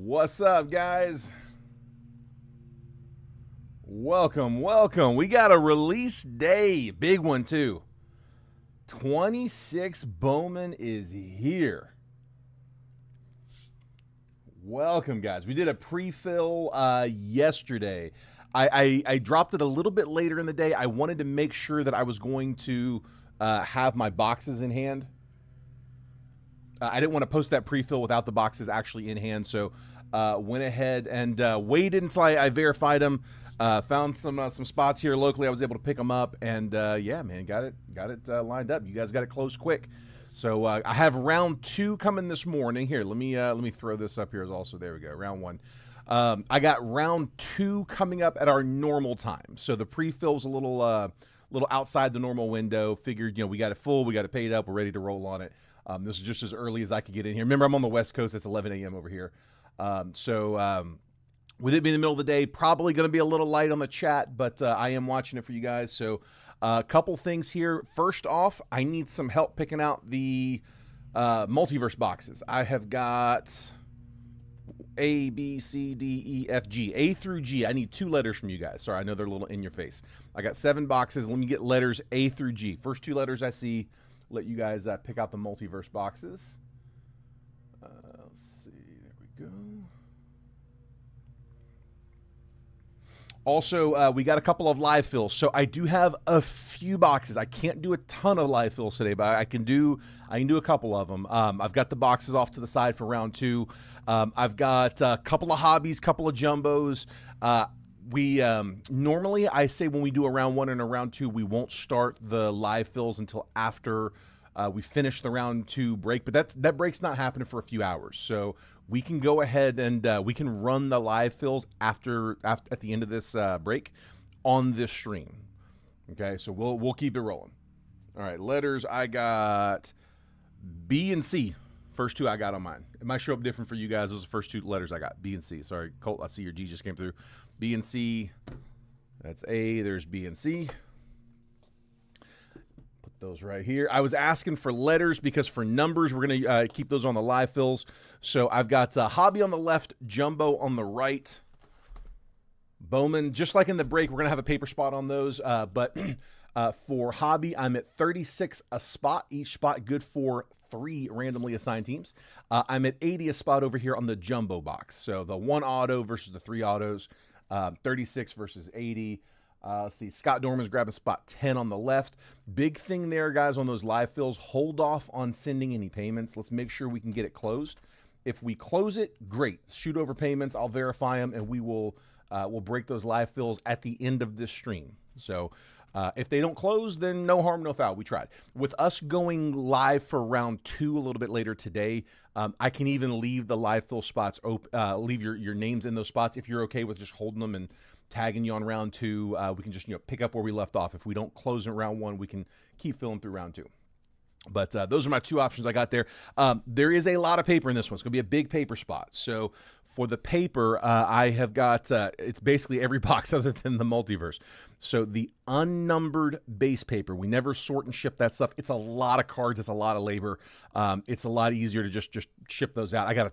What's up, guys? Welcome, welcome. We got a release day. Big one, too. 26 Bowman is here. Welcome, guys. We did a pre-fill yesterday. I dropped it a little bit later in the day. I wanted to make sure that I was going to have my boxes in hand. I didn't want to post that pre-fill without the boxes actually in hand, so went ahead and waited until I verified them. Found some spots here locally. I was able to pick them up, and yeah, man, got it lined up. You guys got it closed quick. So I have round 2 coming this morning. Here, let me throw this up here as also. There we go, round 1. I got round 2 coming up at our normal time. So the pre-fill's a little outside the normal window. Figured, we got it full, we got it paid up, we're ready to roll on it. This is just as early as I could get in here. Remember, I'm on the West Coast. It's 11 a.m. over here. With it being the middle of the day, probably going to be a little light on the chat, but I am watching it for you guys. So a couple things here. First off, I need some help picking out the multiverse boxes. I have got A, B, C, D, E, F, G. A through G. I need 2 letters from you guys. Sorry, I know they're a little in your face. I got 7 boxes. Let me get letters A through G. First 2 letters I see. Let you guys pick out the multiverse boxes. Let's see. There we go. Also, we got a couple of live fills. So I do have a few boxes. I can't do a ton of live fills today, but I can do a couple of them. I've got the boxes off to the side for round 2. I've got a couple of hobbies, couple of jumbos. We normally, I say when we do a round 1 and a round 2, we won't start the live fills until after we finish the round 2 break, but that break's not happening for a few hours. So we can go ahead and we can run the live fills at the end of this break on this stream. Okay, so we'll keep it rolling. All right, letters, I got B and C. First 2 I got on mine. It might show up different for you guys. Those are the first 2 letters I got. B and C. Sorry, Colt, I see your G just came through. B and C. That's A. There's B and C. Put those right here. I was asking for letters because for numbers, we're going to keep those on the live fills. So I've got Hobby on the left, Jumbo on the right. Bowman, just like in the break, we're going to have a paper spot on those. But for Hobby, I'm at 36 a spot. Each spot good for 3 randomly assigned teams. I'm at 80 a spot over here on the Jumbo box. So the 1 auto versus the 3 autos. 36 versus 80. Let's see, Scott Dorman's grabbing spot 10 on the left. Big thing there, guys, on those live fills, hold off on sending any payments. Let's make sure we can get it closed. If we close it, great. Shoot over payments. I'll verify them, and we'll break those live fills at the end of this stream. So if they don't close, then no harm, no foul. We tried. With us going live for round 2 a little bit later today, I can even leave the live fill spots open, leave your names in those spots. If you're okay with just holding them and tagging you on round 2, we can just pick up where we left off. If we don't close in round 1, we can keep filling through round 2. But those are my 2 options I got there. There is a lot of paper in this one. It's going to be a big paper spot. So for the paper, I have got, it's basically every box other than the multiverse. So the unnumbered base paper, we never sort and ship that stuff. It's a lot of cards. It's a lot of labor. It's a lot easier to just ship those out.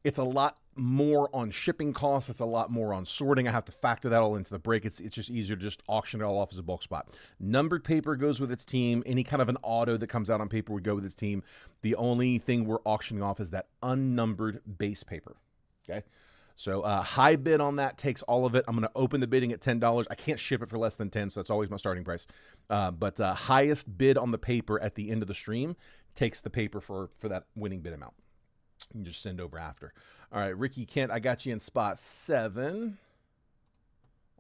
It's a lot more on shipping costs. It's a lot more on sorting. I have to factor that all into the break. It's just easier to just auction it all off as a bulk spot. Numbered paper goes with its team. Any kind of an auto that comes out on paper would go with its team. The only thing we're auctioning off is that unnumbered base paper. Okay. So high bid on that takes all of it. I'm going to open the bidding at $10. I can't ship it for less than 10, so that's always my starting price. But highest bid on the paper at the end of the stream takes the paper for that winning bid amount. You can just send over after. All right, Ricky Kent, I got you in spot 7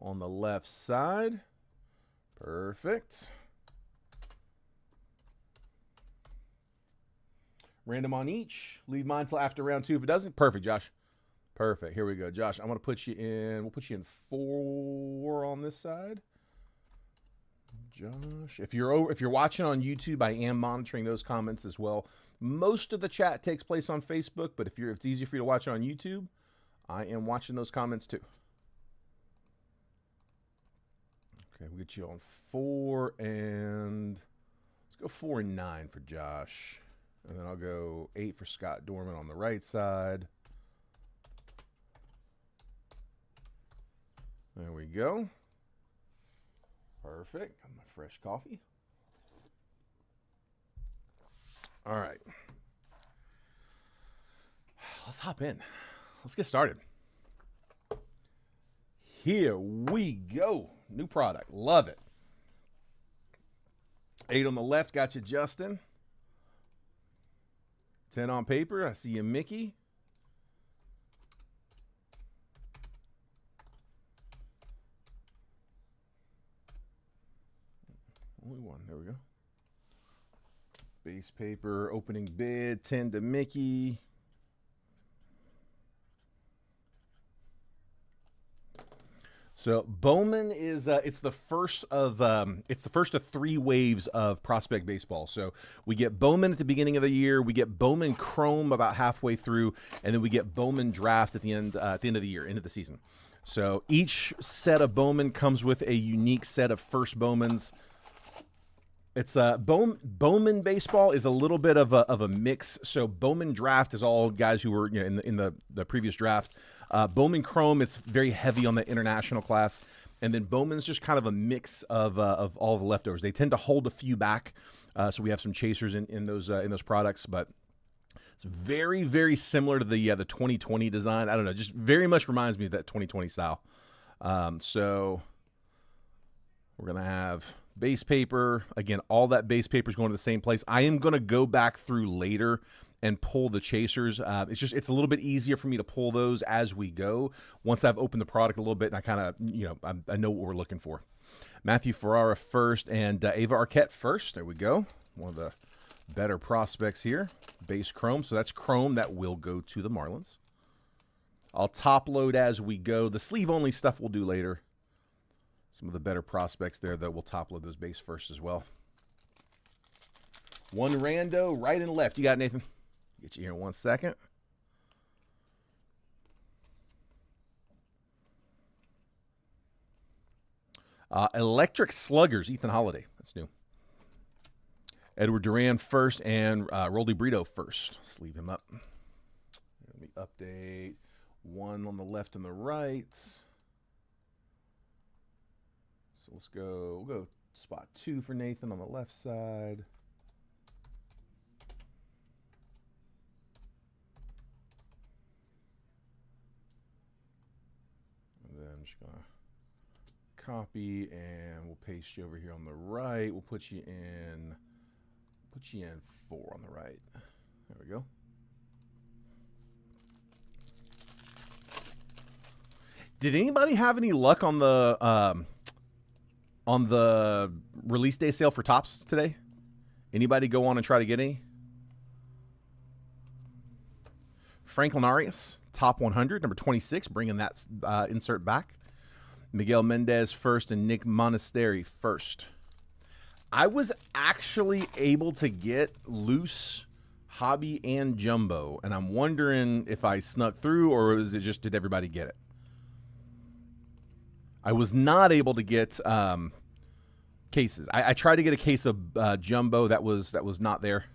on the left side. Perfect. Random on each. Leave mine till after round 2 if it doesn't. Perfect, Josh. Perfect. Here we go, Josh. I'm going to put you in. We'll put you in 4 on this side. Josh, if you're watching on YouTube, I am monitoring those comments as well. Most of the chat takes place on Facebook, but if it's easier for you to watch on YouTube, I am watching those comments too. Okay, we'll get you on 4 and let's go 4 and 9 for Josh. And then I'll go 8 for Scott Dorman on the right side. There we go. Perfect. Got my fresh coffee. All right. Let's hop in. Let's get started. Here we go. New product. Love it. 8 on the left. Got you, Justin. 10 on paper. I see you, Mickey. Only one. There we go. Base paper, opening bid, 10 to Mickey. So Bowman is it's the first of 3 waves of prospect baseball. So we get Bowman at the beginning of the year, we get Bowman Chrome about halfway through, and then we get Bowman Draft at the end of the year, end of the season. So each set of Bowman comes with a unique set of first Bowmans. It's Bowman baseball is a little bit of a mix. So Bowman Draft is all guys who were in the previous draft. Bowman Chrome, it's very heavy on the international class, and then Bowman's just kind of a mix of all the leftovers. They tend to hold a few back, so we have some chasers in those products, but it's very, very similar to the 2020 design. I don't know, just very much reminds me of that 2020 style. So we're gonna have base paper again. All that base paper is going to the same place. I am going to go back through later and pull the chasers. It's a little bit easier for me to pull those as we go once I've opened the product a little bit and I kind of I know what we're looking for. Matthew Ferrara first and Ava Arquette first. There we go. One of the better prospects here. Base Chrome. So that's Chrome that will go to the Marlins. I'll top load as we go. The sleeve only stuff we'll do later. Some of the better prospects there that will top load those base first as well. One rando, right and left. You got it, Nathan? Get you here in 1 second. Electric Sluggers, Ethan Holiday. That's new. Edward Duran first and Roldy Brito first. Let's leave him up. Let me update. 1 on the left and the right. So let's go. We'll go spot 2 for Nathan on the left side. And then I'm just gonna copy and we'll paste you over here on the right. We'll put you in 4 on the right. There we go. Did anybody have any luck on the release day sale for Topps today? Anybody go on and try to get any? Franklin Arias, top 100, number 26, bringing that insert back. Miguel Mendez first and Nick Monasteri first. I was actually able to get loose, hobby, and jumbo, and I'm wondering if I snuck through or is it just did everybody get it? I was not able to get cases. I tried to get a case of jumbo that was not there.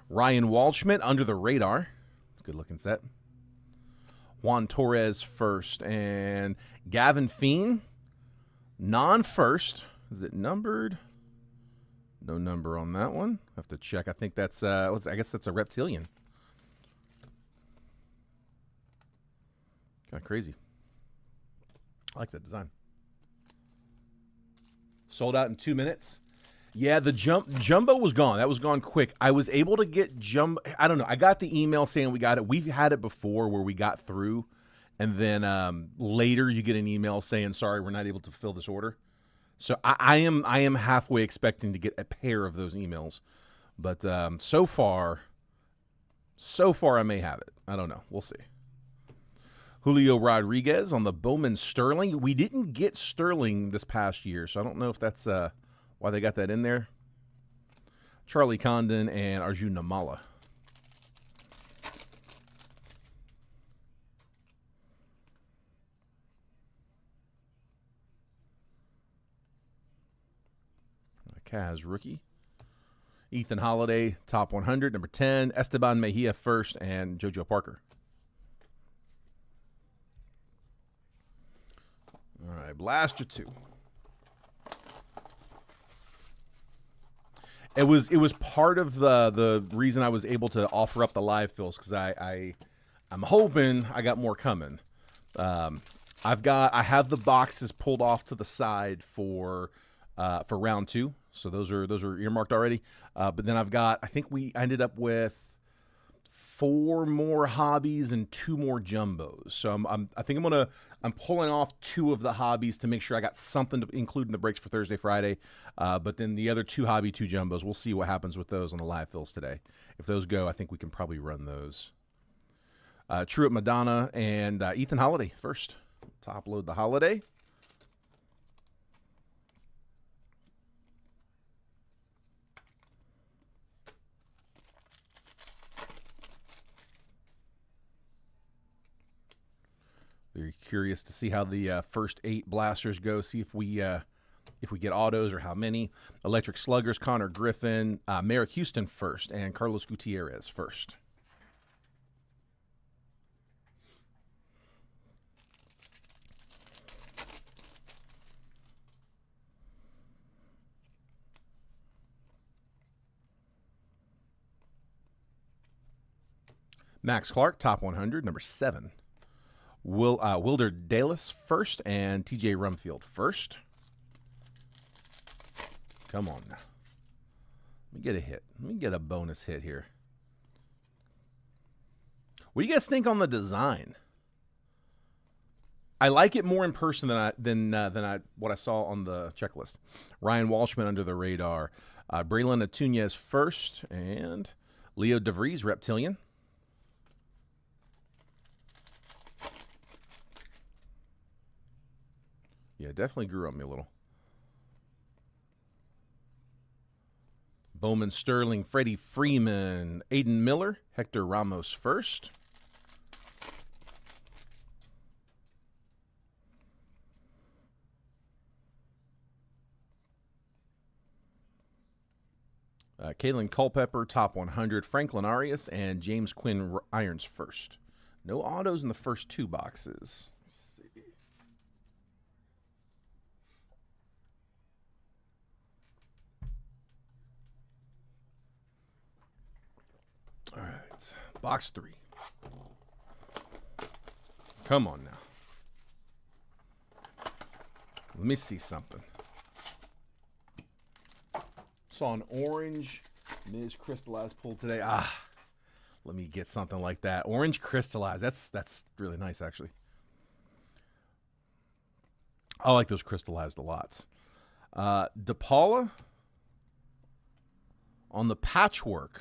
Ryan Waldschmidt under the radar. Good looking set. Juan Torres first and Gavin Feen non-first. Is it numbered? No number on that one. I have to check. I think that's I guess that's a reptilian. Kind of crazy. I like that design. Sold out in 2 minutes. Yeah, the jumbo was gone. That was gone quick. I was able to get jumbo. I don't know. I got the email saying we got it. We've had it before where we got through, and then later you get an email saying, sorry, we're not able to fulfill this order. So I am halfway expecting to get a pair of those emails. But so far I may have it. I don't know. We'll see. Julio Rodriguez on the Bowman Sterling. We didn't get Sterling this past year, so I don't know if that's why they got that in there. Charlie Condon and Arjun Namala. Kaz rookie. Ethan Holiday, top 100, number 10. Esteban Mejia first and JoJo Parker. right, Blaster 2. It was part of the reason I was able to offer up the live fills, because I'm hoping I got more coming. I have the boxes pulled off to the side for round 2, so those are earmarked already. But then I think I ended up with 4 more hobbies and 2 more jumbos. So I'm pulling off 2 of the hobbies to make sure I got something to include in the breaks for Thursday, Friday. But then the other 2 hobby, 2 jumbos, we'll see what happens with those on the live fills today. If those go, I think we can probably run those. Truett Madonna and Ethan Holiday first. Top load the Holiday. Very curious to see how the first 8 blasters go. See if we get autos or how many. Electric Sluggers, Connor Griffin, Merrick Houston first, and Carlos Gutierrez first. Max Clark, top 100, number 7. Wilder Dallas first, and TJ Rumfield first. Come on now. Let me get a hit. Let me get a bonus hit here. What do you guys think on the design? I like it more in person than what I saw on the checklist. Ryan Walshman under the radar. Braylon Atunez first, and Leo DeVries, Reptilian. Yeah, definitely grew on me a little. Bowman Sterling, Freddie Freeman, Aiden Miller, Hector Ramos first. Kalen Culpepper, top 100, Franklin Arias, and James Quinn Irons first. No autos in the first 2 boxes. All right, box 3. Come on now. Let me see something. Saw an orange Ms. Crystallized pull today. Let me get something like that. Orange crystallized. That's really nice, actually. I like those crystallized a lot. DePaula on the patchwork.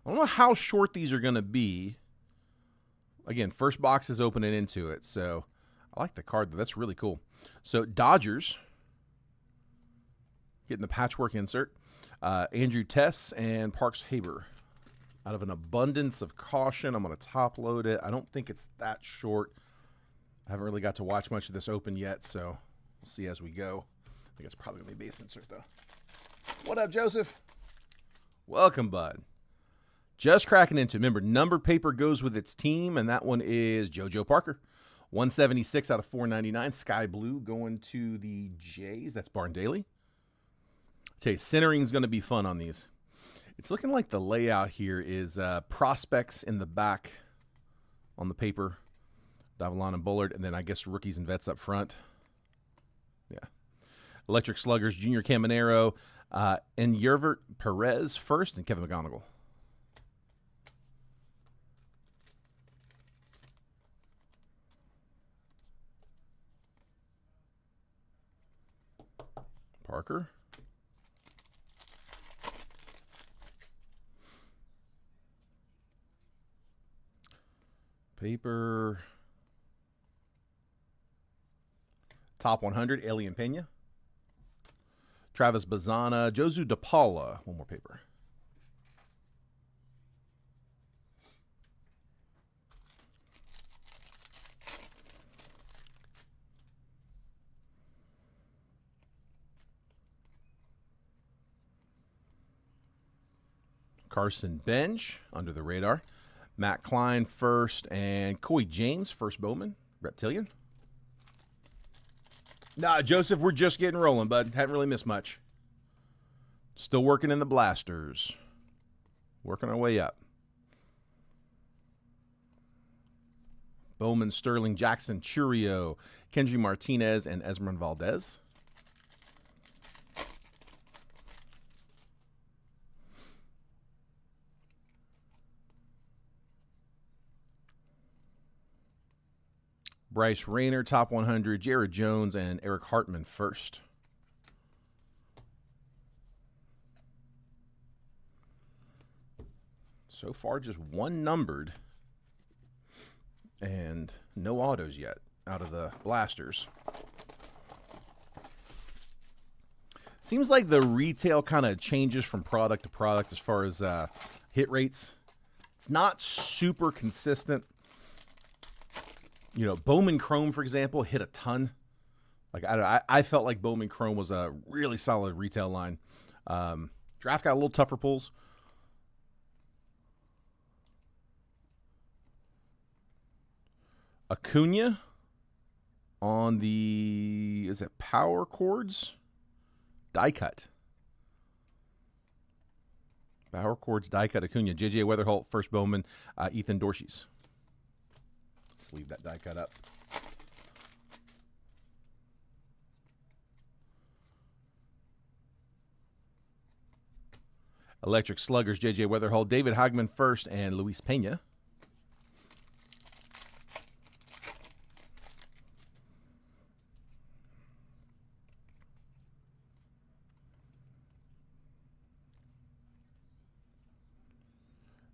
I don't know how short these are going to be. Again, first box is opening into it, so I like the card. That's really cool. So Dodgers getting the patchwork insert. Andrew Tess and Parks Haber. Out of an abundance of caution, I'm going to top load it. I don't think it's that short. I haven't really got to watch much of this open yet, so we'll see as we go. I think it's probably going to be base insert, though. What up, Joseph? Welcome, bud. Just cracking into. Remember, numbered paper goes with its team, and that one is JoJo Parker. 176 out of 499. Sky Blue going to the Jays. That's Barn Daly. Tell you, centering is going to be fun on these. It's looking like the layout here is prospects in the back on the paper. Davalon and Bullard, and then I guess rookies and vets up front. Yeah. Electric Sluggers, Junior Caminero, and Yervert Perez first, and Kevin McGonigal. Parker. Paper. Top 100, Alien Pena. Travis Bazana, Josu DePaula. One more paper. Carson Bench, under the radar. Matt Klein first, and Coy James, first Bowman, Reptilian. Nah, Joseph, we're just getting rolling, bud. Haven't really missed much. Still working in the blasters. Working our way up. Bowman, Sterling, Jackson, Churio, Kendry Martinez, and Esmeralda Valdez. Bryce Rayner, top 100, Jared Jones, and Eric Hartman first. So far, just one numbered and no autos yet out of the blasters. Seems like the retail kind of changes from product to product as far as hit rates. It's not super consistent. You know, Bowman Chrome, for example, hit a ton. Like I felt like Bowman Chrome was a really solid retail line. Draft got a little tougher pulls. Acuna on the, is it Power Chords? Die cut. Power Chords die cut Acuna. JJ Weatherholt, first Bowman, Ethan Dorsey's. Sleeve that die cut up. Electric Sluggers, JJ Weatherholt, David Hagman first, and Luis Pena.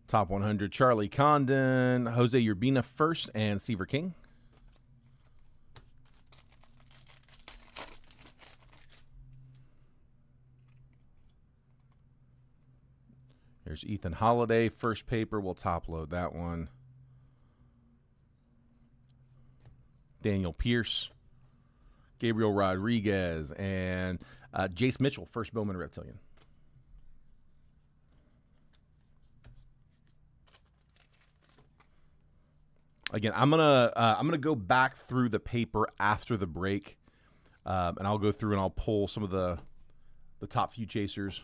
Top 100, Charlie Condon, Jose Urbina first, and Seaver King. Here's Ethan Holiday, first paper. We'll top load that one. Daniel Pierce, Gabriel Rodriguez, and Jace Mitchell, first Bowman Reptilian. Again, I'm gonna go back through the paper after the break, and I'll go through and I'll pull some of the top few chasers.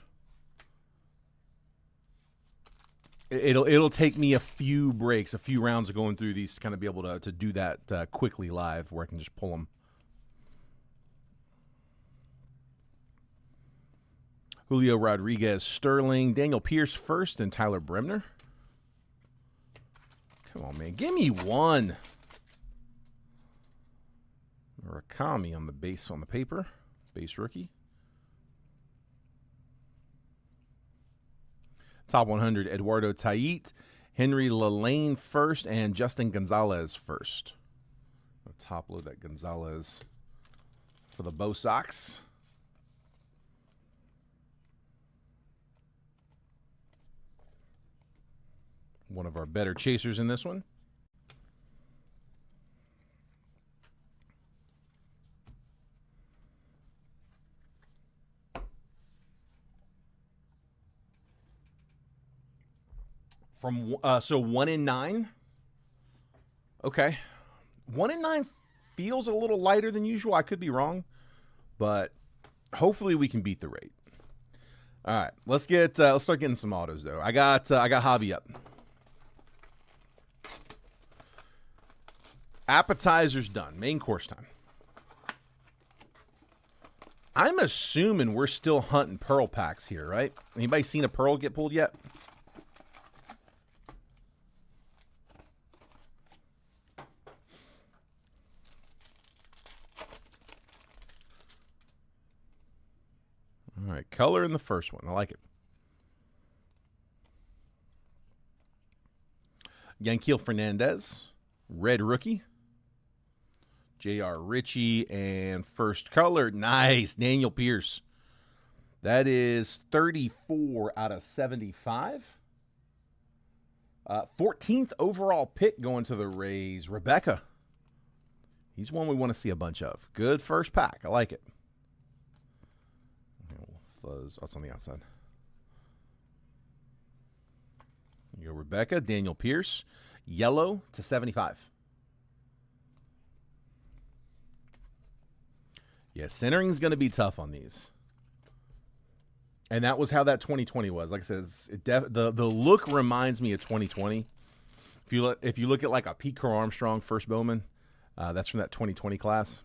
It'll take me a few breaks, a few rounds of going through these to kind of be able to do that quickly live, where I can just pull them. Julio Rodriguez, Sterling, Daniel Pierce first, and Tyler Bremner. Come on, man. Give me one. Murakami on the base on the paper. Base rookie. Top 100, Eduardo Tait, Henry Lalane first, and Justin Gonzalez first. I'll top load that Gonzalez for the Bo Sox. One of our better chasers in this one. From so 1 in 9. Okay, 1 in 9 feels a little lighter than usual. I could be wrong, but hopefully we can beat the rate. All right, let's start getting some autos though. I got Javi up. Appetizers done. Main course time. I'm assuming we're still hunting Pearl packs here, right? Anybody seen a Pearl get pulled yet? All right, color in the first one. I like it. Yanquiel Fernandez, red rookie. J.R. Ritchie, and first color. Nice. Daniel Pierce. That is 34 out of 75. 14th overall pick going to the Rays. Rebecca. He's one we want to see a bunch of. Good first pack. I like it. Fuzz. Oh, it's on the outside. There you go, Rebecca. Daniel Pierce. Yellow to 75. Yeah, centering's going to be tough on these. And that was how that 2020 was. Like I said, the look reminds me of 2020. If you look at like a Pete Crow Armstrong first Bowman, that's from that 2020 class.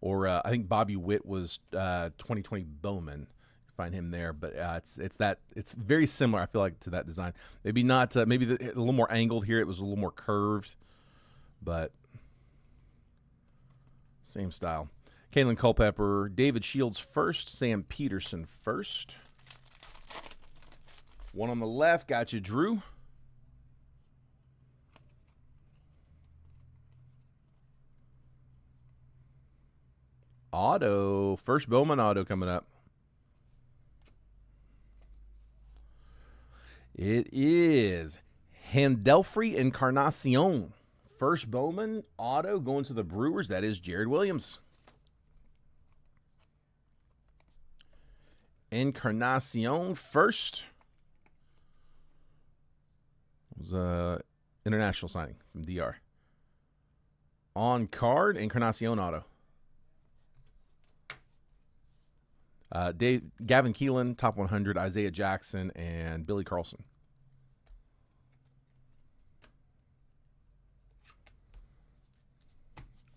Or I think Bobby Witt was 2020 Bowman. Find him there, but it's very similar. I feel like to that design. Maybe not. Maybe a little more angled here. It was a little more curved, but same style. Kalen Culpepper, David Shields first, Sam Peterson first. One on the left, got you, Drew. Auto, first Bowman auto coming up. It is Handelfrey Encarnacion. First Bowman auto going to the Brewers. That is Jared Williams. Encarnacion first. It was an international signing from DR. On card, Encarnacion auto. Gavin Keelan, top 100, Isaiah Jackson, and Billy Carlson.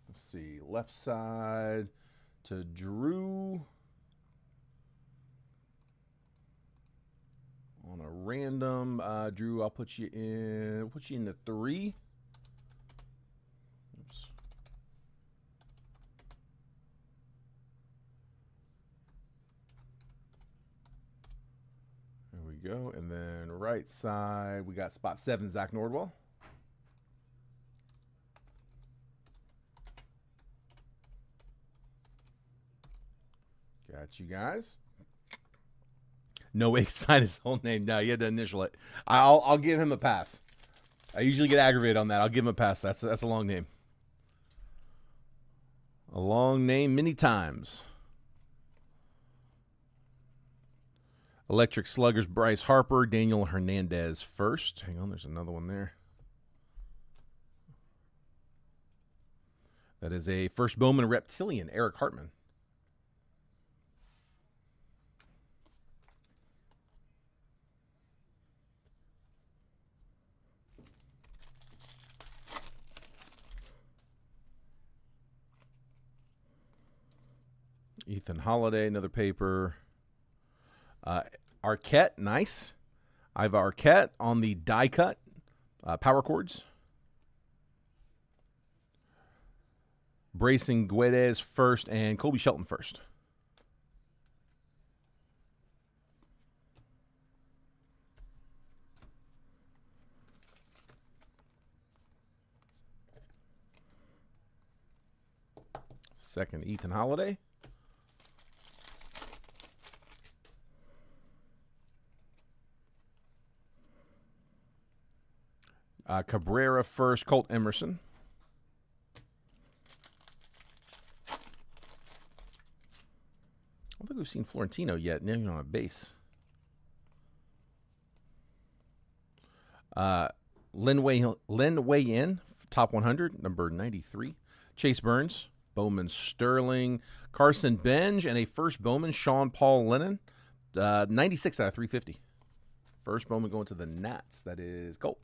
Let's see, left side to Drew. On a random, Drew, I'll put you in the 3. Oops. There we go. And then right side, we got spot 7, Zach Nordwall. Got you guys. No way to sign his whole name. No, you had to initial it. I'll give him a pass. I usually get aggravated on that. I'll give him a pass. That's a long name. A long name many times. Electric Sluggers, Bryce Harper, Daniel Hernandez first. Hang on, there's another one there. That is a first Bowman Reptilian, Eric Hartman. Ethan Holiday, another paper. Arquette, nice. I have Arquette on the die cut power chords. Bracing Guedes first and Colby Shelton first. Second, Ethan Holiday. Cabrera first, Colt Emerson. I don't think we've seen Florentino yet, even on a base. Lin Wei In, top 100, number 93. Chase Burns, Bowman Sterling, Carson Benj, and a first Bowman, Sean Paul Lennon, 96 out of 350. First Bowman going to the Nats. That is Colt.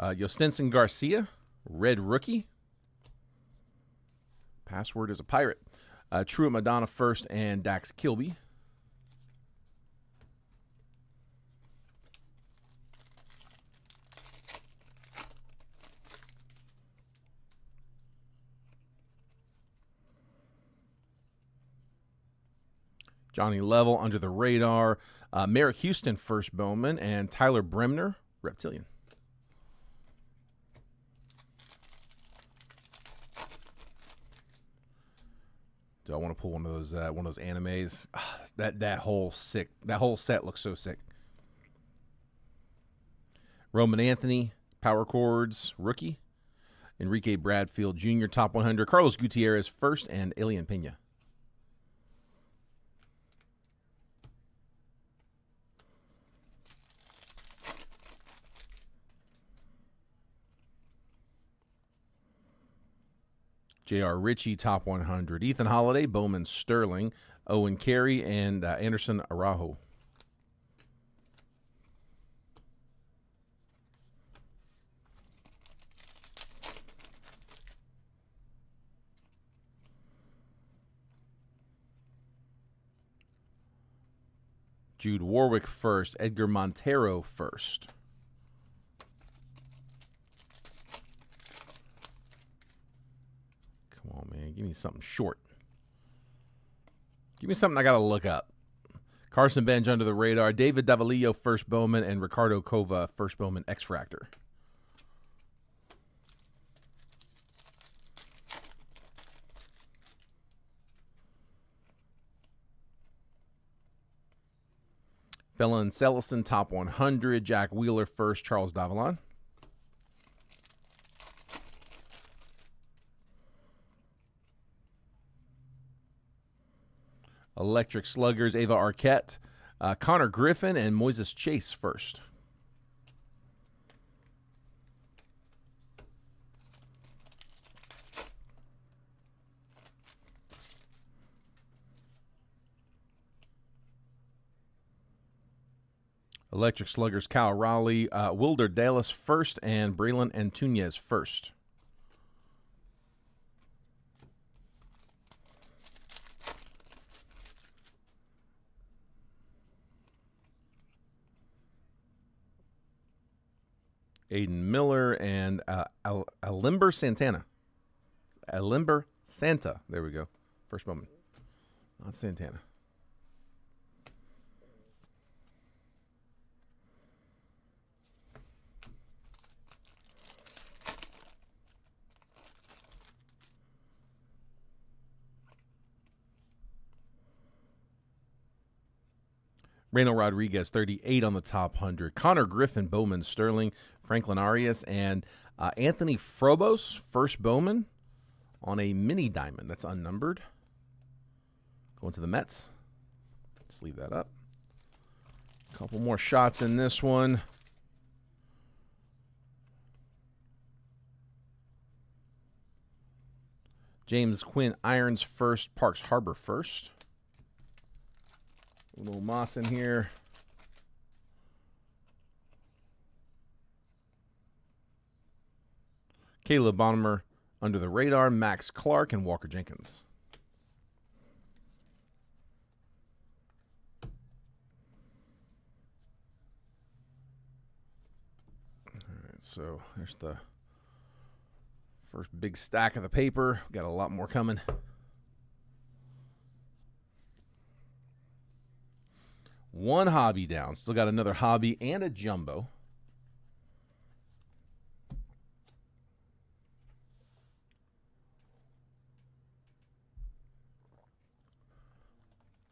Yostenson Garcia, red rookie. Password is a pirate. Truett Madonna first and Dax Kilby. Johnny Level under the radar. Merrick Houston first Bowman and Tyler Bremner, Reptilian. Do I want to pull one of those animes? That whole set looks so sick. Roman Anthony, power chords, rookie. Enrique Bradfield Jr., top 100. Carlos Gutierrez first and Elian Pena. J.R. Ritchie, top 100. Ethan Holiday, Bowman Sterling, Owen Carey, and Anderson Araujo. Jude Warwick first. Edgar Montero first. Come on, man. Give me something short. Give me something I got to look up. Carson Bench under the radar. David Davalillo first Bowman, and Ricardo Cova first Bowman X-Fractor. Felon Sellison, top 100. Jack Wheeler first. Charles Davalon. Electric Sluggers, Ava Arquette. Connor Griffin and Moises Chase first. Electric Sluggers, Kyle Rowley, Wilder Dallas first, and Braylon Antunes first. Aiden Miller and Alimber Santana. Alimber Santa. There we go. First Bowman. Not Santana. Reyno Rodriguez, 38 on the top 100. Connor Griffin, Bowman Sterling, Franklin Arias, and Anthony Frobos, first Bowman on a mini diamond. That's unnumbered. Going to the Mets. Just leave that up. A couple more shots in this one. James Quinn Irons first, Parks Harbor first. A little moss in here. Caleb Bonner under the radar. Max Clark and Walker Jenkins. All right, so there's the first big stack of the paper. Got a lot more coming. One hobby down. Still got another hobby and a jumbo.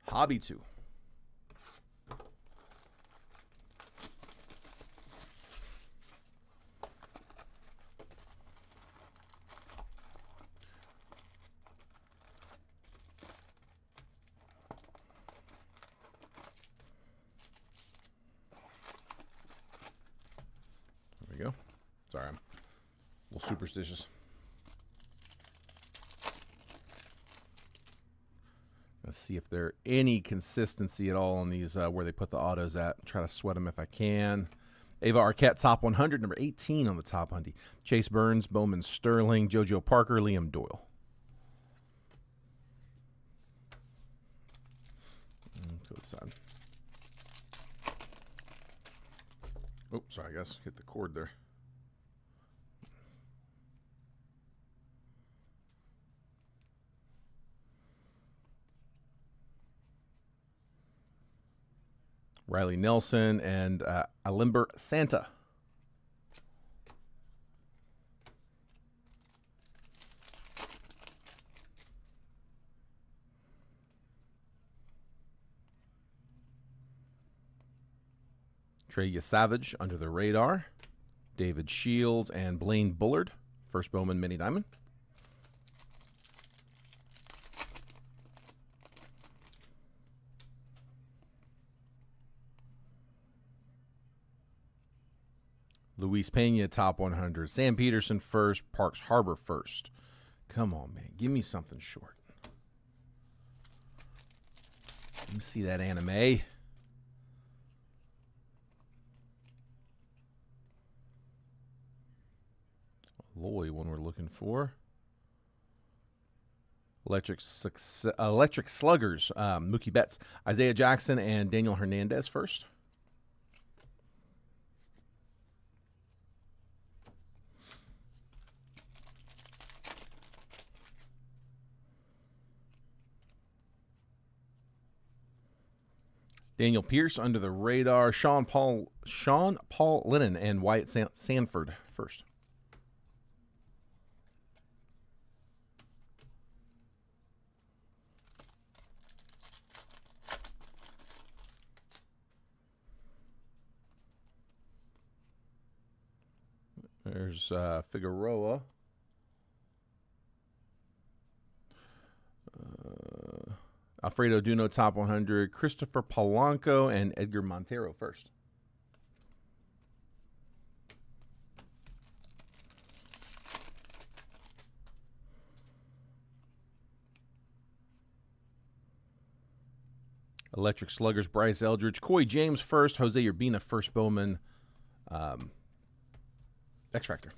Hobby 2. Go. Sorry, I'm a little superstitious. Let's see if there's any consistency at all on these where they put the autos at. Try to sweat them if I can. Ava Arquette, top 100, number 18 on the top 100. Chase Burns, Bowman Sterling, JoJo Parker, Liam Doyle. To the side. Oh, sorry, guys. Hit the cord there. Riley Nelson and Alimber Santa. Trey Savage under the radar. David Shields and Blaine Bullard. First Bowman Mini Diamond. Luis Pena, top 100. Sam Peterson first. Parks Harbor first. Come on, man. Give me something short. Let me see that anime. Loy, one we're looking for. Electric Sluggers, Mookie Betts, Isaiah Jackson, and Daniel Hernandez first. Daniel Pierce under the radar. Sean Paul Lennon, and Wyatt Sanford first. There's Figueroa. Alfredo Duno, top 100. Christopher Polanco and Edgar Montero first. Electric Sluggers, Bryce Eldridge. Coy James first. Jose Urbina first. Bowman. X-Factor.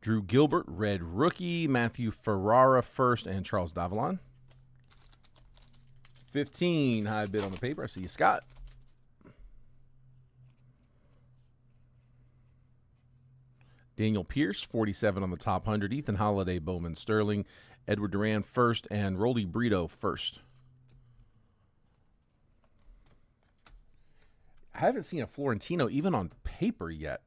Drew Gilbert, red rookie. Matthew Ferrara first, and Charles Davalon. 15, high bid on the paper. I see you, Scott. Daniel Pierce, 47 on the top 100. Ethan Holiday, Bowman Sterling. Edward Duran first, and Rolly Brito first. I haven't seen a Florentino even on paper yet.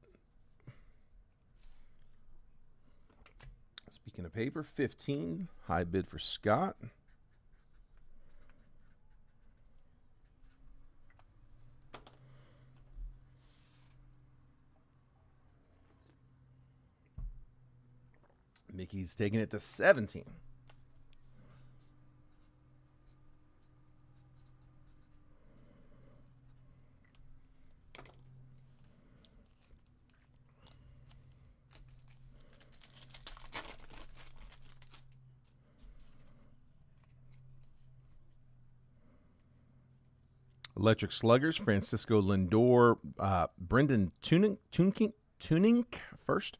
Speaking of paper, 15, high bid for Scott. Mickey's taking it to 17. Electric Sluggers, Francisco Lindor, Brendan Tuning first,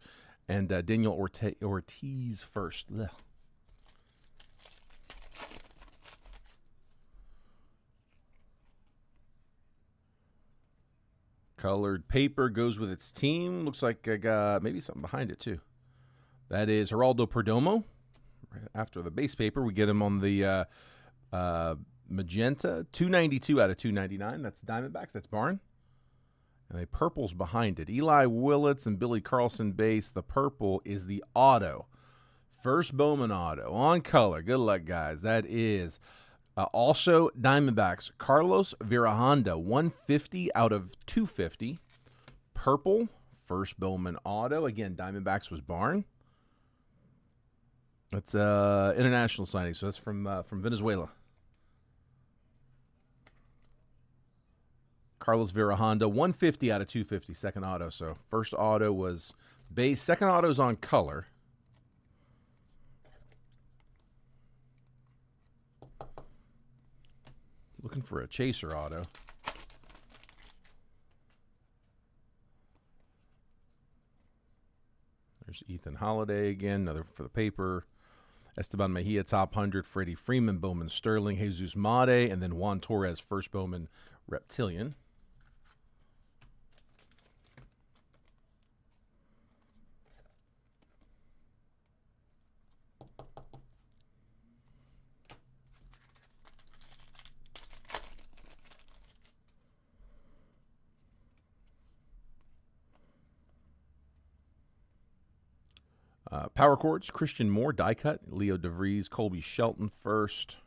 and Daniel Ortiz first. Ugh. Colored paper goes with its team. Looks like I got maybe something behind it too. That is Geraldo Perdomo. Right after the base paper, we get him on the magenta, 292 out of 299. That's Diamondbacks. That's Barn. And the purple's behind it. Eli Willits and Billy Carlson base. The purple is the auto. First Bowman auto on color. Good luck, guys. That is also Diamondbacks. Carlos Virahanda, 150 out of 250. Purple, first Bowman auto. Again, Diamondbacks was Barn. That's international signing, so that's from Venezuela. Carlos Virahanda, 150 out of 250, second auto. So first auto was base. Second auto's on color. Looking for a chaser auto. There's Ethan Holiday again, another for the paper. Esteban Mejia, top 100. Freddie Freeman, Bowman Sterling. Jesus Mate, and then Juan Torres, first Bowman Reptilian. Power Chords, Christian Moore, die cut. Leo DeVries, Colby Shelton first.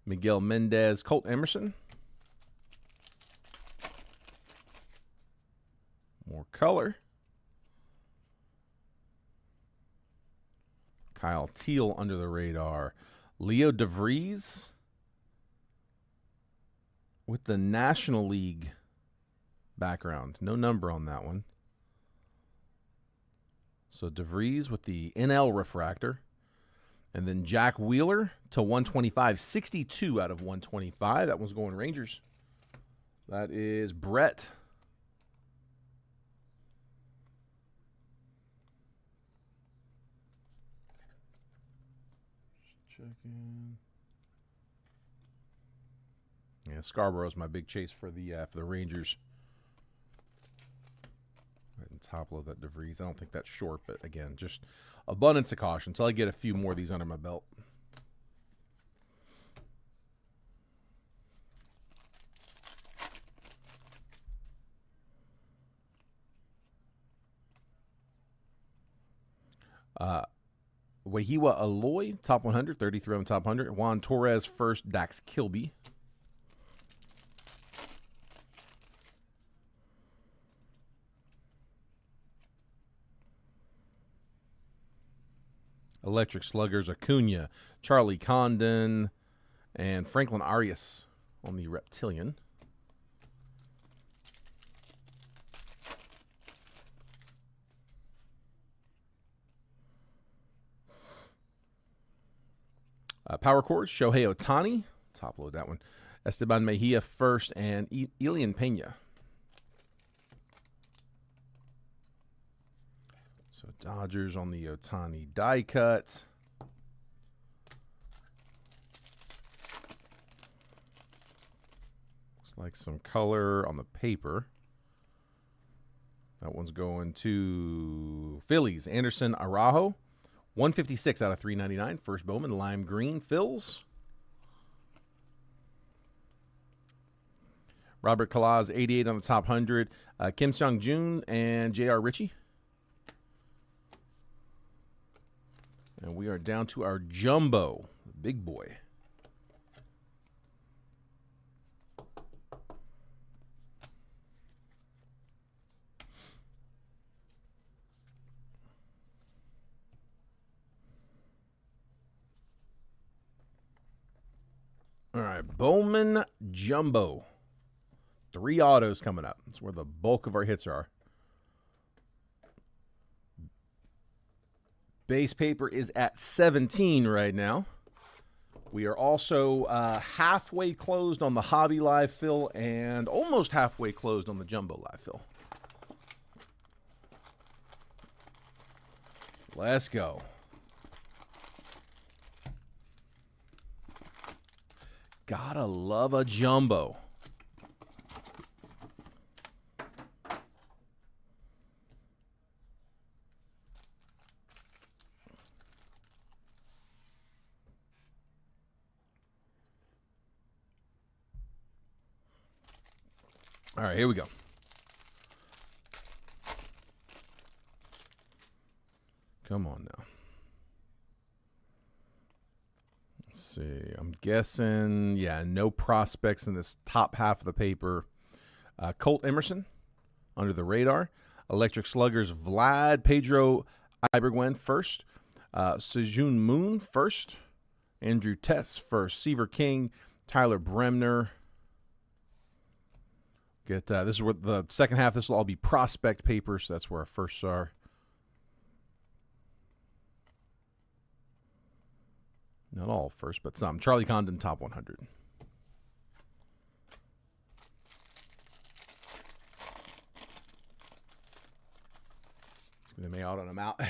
Miguel Mendez, Colt Emerson. More color. Kyle Teal under the radar. Leo DeVries with the National League background. No number on that one. So DeVries with the NL refractor. And then Jack Wheeler to 125. 62 out of 125. That one's going Rangers. That is Brett. Just checking. Yeah, Scarborough's my big chase for the Rangers. Right in top load that DeVries. I don't think that's short, but again, just abundance of caution until I get a few more of these under my belt. Wahiwa Aloy, top 100, 33 on the top 100. Juan Torres first, Dax Kilby. Electric Sluggers, Acuna, Charlie Condon, and Franklin Arias on the Reptilian. Power Chords, Shohei Ohtani. Top load that one. Esteban Mejia first, and Elian Pena. So Dodgers on the Ohtani die cut. Looks like some color on the paper. That one's going to Phillies. Anderson Araujo. 156 out of 399. First Bowman, lime green. Phils. Robert Kalaz, 88 on the top 100. Kim Seong-jun and J.R. Ritchie. And we are down to our jumbo, big boy. All right, Bowman Jumbo. 3 autos coming up. That's where the bulk of our hits are. Base paper is at 17 right now. We are also halfway closed on the Hobby Live fill and almost halfway closed on the Jumbo Live fill. Let's go. Gotta love a jumbo. All right, here we go. Come on now. Let's see. I'm guessing, yeah, no prospects in this top half of the paper. Colt Emerson under the radar. Electric Sluggers, Vlad Pedro Iberguen first. Sejun Moon first. Andrew Tess first. Seaver King, Tyler Bremner. Get this is where the second half. This will all be prospect paper, so that's where our firsts are. Not all first, but some. Charlie Condon, top 100. They may out on them out.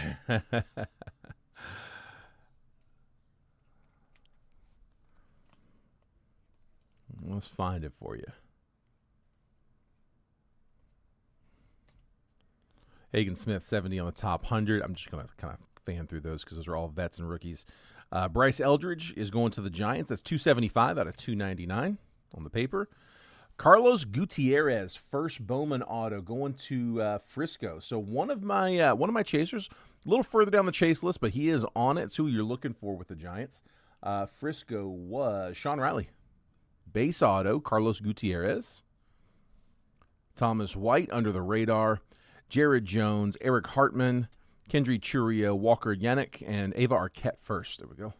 Let's find it for you. Hagen Smith, 70 on the top 100. I'm just going to kind of fan through those because those are all vets and rookies. Bryce Eldridge is going to the Giants. That's 275 out of 299 on the paper. Carlos Gutierrez, first Bowman auto, going to Frisco. So one of my chasers, a little further down the chase list, but he is on it. It's who you're looking for with the Giants. Frisco was Sean Riley. Base auto, Carlos Gutierrez. Thomas White under the radar. Jared Jones, Eric Hartman, Kendry Churio, Walker Yannick, and Ava Arquette first. There we go.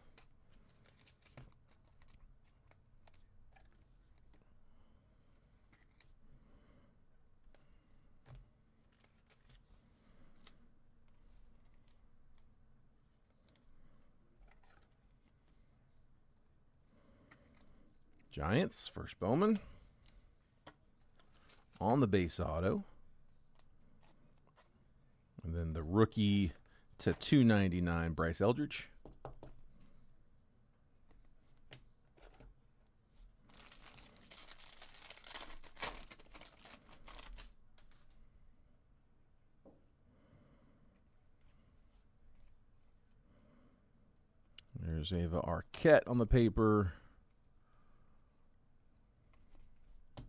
Giants, first Bowman. On the base auto. And then the rookie to 299, Bryce Eldridge. There's Ava Arquette on the paper.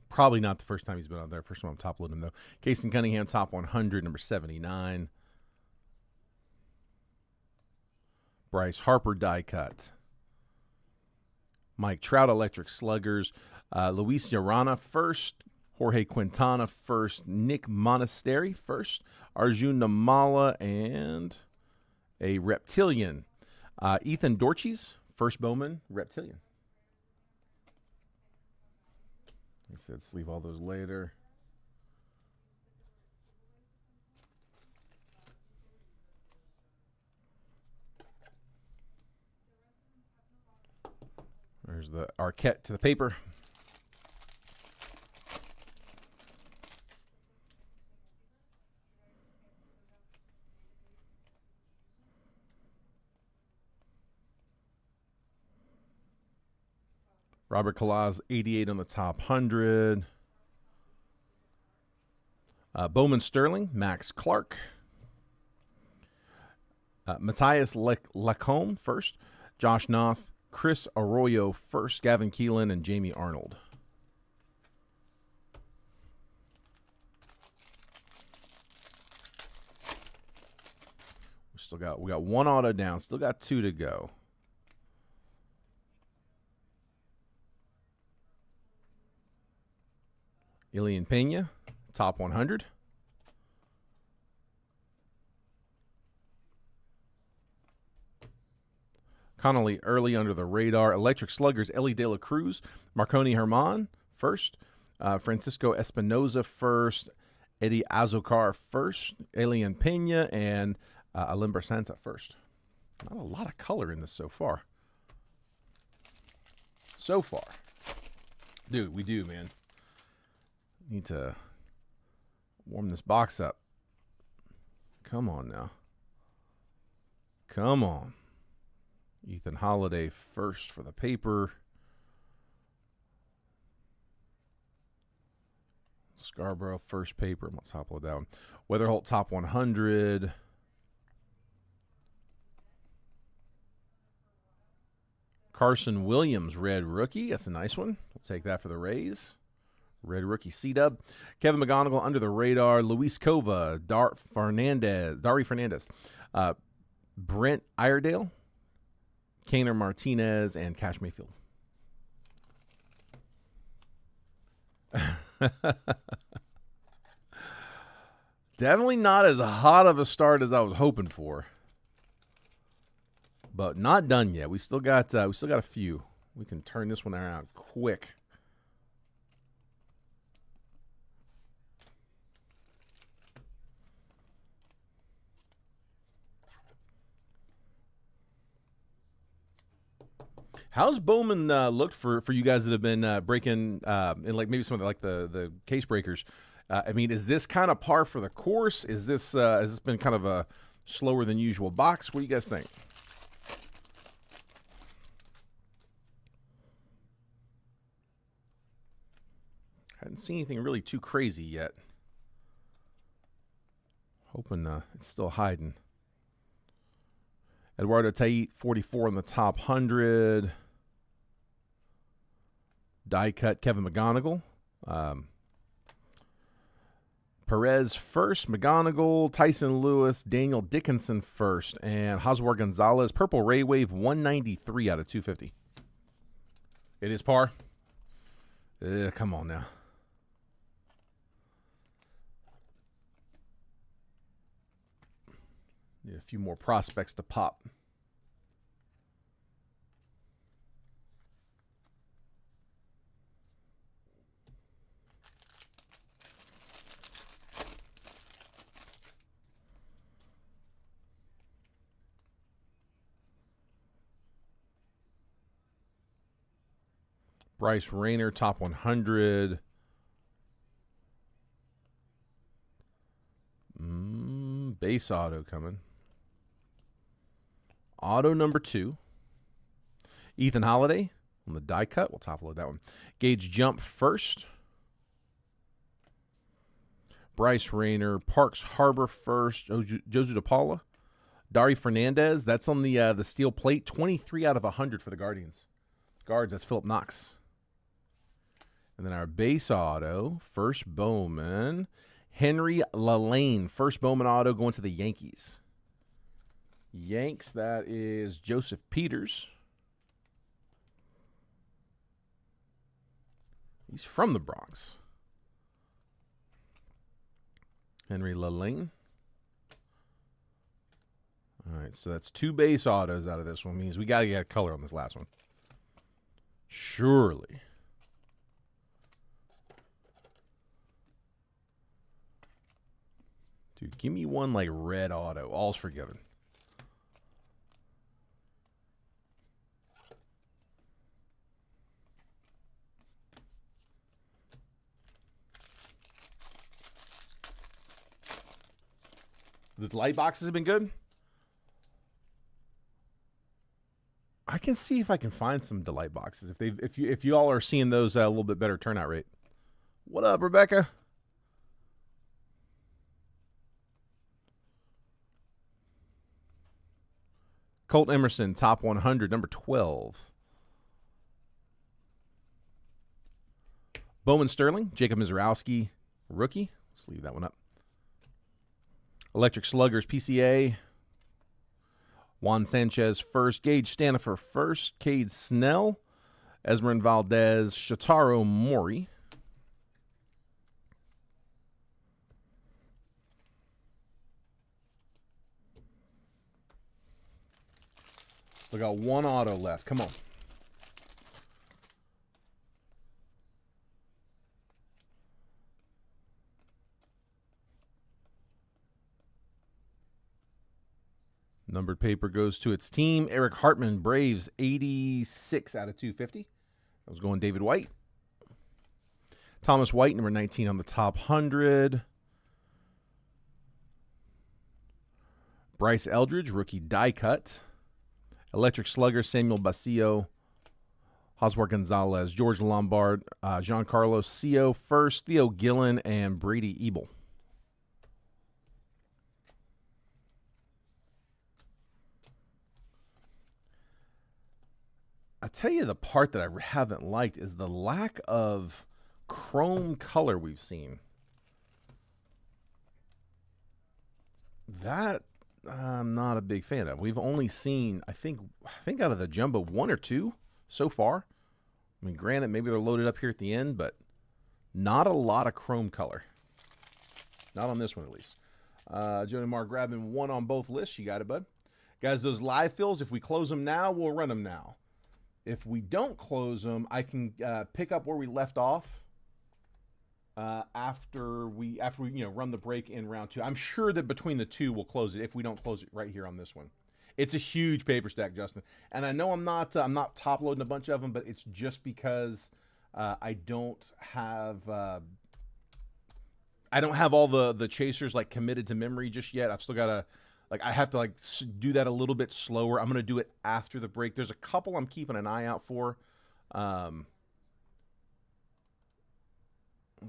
Probably not the first time he's been on there. First time I'm top loading him, though. Casey Cunningham, top 100, number 79. Bryce Harper, die cut. Mike Trout, electric sluggers. Luis Yarana, first. Jorge Quintana, first. Nick Monastery, first. Arjun Namala, and a Reptilian. Ethan Dorches, first Bowman, Reptilian. He said, let's leave all those later. There's the Arquette to the paper. Robert Kalaz, 88 on the top 100. Bowman Sterling, Max Clark. Matthias Lacombe, first. Josh Noth, Chris Arroyo, first. Gavin Keelan, and Jamie Arnold. We got one auto down. Still got two to go. Ilian Pena, top 100. Connolly early under the radar. Electric Sluggers, Ellie De La Cruz. Marconi Herman, first. Francisco Espinoza, first. Eddie Azocar, first. Ilian Pena, and Alimber Santa, first. Not a lot of color in this so far. Dude, we do, man. Need to warm this box up. Come on now. Come on. Ethan Holiday first for the paper. Scarborough first paper. Let's upload that one. Weatherholt top 100. Carson Williams red rookie. That's a nice one. We'll take that for the Rays. Red rookie C-Dub. Kevin McGonigal under the radar. Luis Cova. Dari Fernandez. Brent Iredale. Kaner Martinez. And Cash Mayfield. Definitely not as hot of a start as I was hoping for. But not done yet. We still got a few. We can turn this one around quick. How's Bowman looked for you guys that have been breaking in like maybe some of the case breakers? I mean, is this kind of par for the course? Has this been kind of a slower than usual box? What do you guys think? Hadn't seen anything really too crazy yet. Hoping it's still hiding. Eduardo Tait, 44 on the top 100. Die cut Kevin McGonigal. Perez first. McGonigal, Tyson Lewis, Daniel Dickinson first. And Joswar Gonzalez, Purple Ray Wave, 193 out of 250. It is par. Come on now. Need a few more prospects to pop. Bryce Rayner, top 100. Base auto coming. Auto number 2. Ethan Holiday on the die cut. We'll top load that one. Gage Jump first. Bryce Rayner, Parks Harbor first. Josu DePaula. Dari Fernandez. That's on the steel plate. 23 out of 100 for the Guardians. Guards, that's Philip Knox. And then our base auto, first Bowman, Henry Lalane. First Bowman auto going to the Yankees. Yanks, that is Joseph Peters. He's from the Bronx. Henry Lalane. All right, so that's 2 base autos out of this one. Means we got to get a color on this last one. Surely. Dude, give me one like red auto. All's forgiven. The light boxes have been good. I can see if I can find some delight boxes. If you all are seeing those a little bit better turnout rate. What up, Rebecca? Colt Emerson, top 100, number 12. Bowman Sterling, Jacob Mizorowski, rookie. Let's leave that one up. Electric Sluggers, PCA. Juan Sanchez first. Gage Stanifer first. Cade Snell. Esmeralda Valdez. Shotaro Mori. Still got one auto left. Come on. Numbered paper goes to its team. Eric Hartman, Braves, 86 out of 250. That was going David White. Thomas White, number 19 on the top 100. Bryce Eldridge, rookie die cut. Electric Slugger, Samuel Basillo. Hosmer Gonzalez, George Lombard, Giancarlo Cio first, Theo Gillen, and Brady Ebel. I tell you, the part that I haven't liked is the lack of chrome color we've seen. That I'm not a big fan of. We've only seen, I think out of the jumbo, 1 or 2 so far. I mean, granted, maybe they're loaded up here at the end, but not a lot of chrome color. Not on this one, at least. Jody Marr grabbing 1 on both lists. You got it, bud. Guys, those live fills, if we close them now, we'll run them now. If we don't close them, I can pick up where we left off after we run the break in round 2. I'm sure that between the 2 we'll close it if we don't close it right here on this one. It's a huge paper stack, Justin, and I know I'm not top loading a bunch of them, but it's just because I don't have all the chasers like committed to memory just yet. I've still got to. I have to do that a little bit slower. I'm going to do it after the break. There's a couple I'm keeping an eye out for. Let's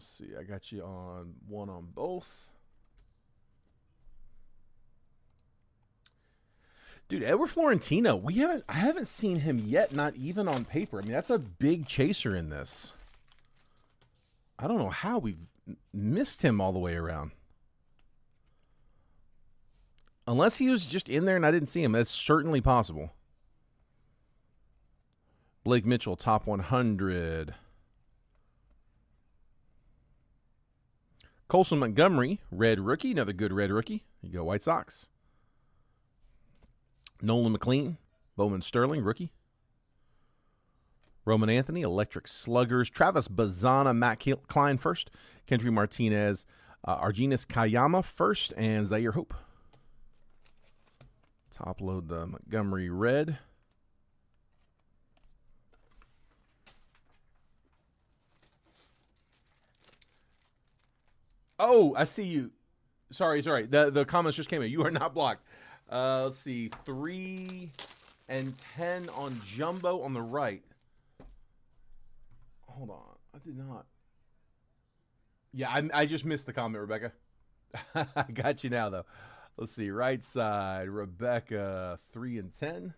see. I got you on 1 on both. Dude, Edward Florentino, I haven't seen him yet, not even on paper. I mean, that's a big chaser in this. I don't know how we've missed him all the way around. Unless he was just in there and I didn't see him. That's certainly possible. Blake Mitchell, top 100. Colson Montgomery, red rookie. Another good red rookie. You go, White Sox. Nolan McLean, Bowman Sterling, rookie. Roman Anthony, Electric Sluggers. Travis Bazana, Matt Klein first. Kendry Martinez, Argenis Kayama first. And Zaire Hope. Top load the Montgomery red. Oh, I see you. Sorry. The comments just came in. You are not blocked. Let's see. 3 and 10 on Jumbo on the right. Hold on. I did not. Yeah, I just missed the comment, Rebecca. I got you now, though. Let's see. Right side, Rebecca, 3 and 10.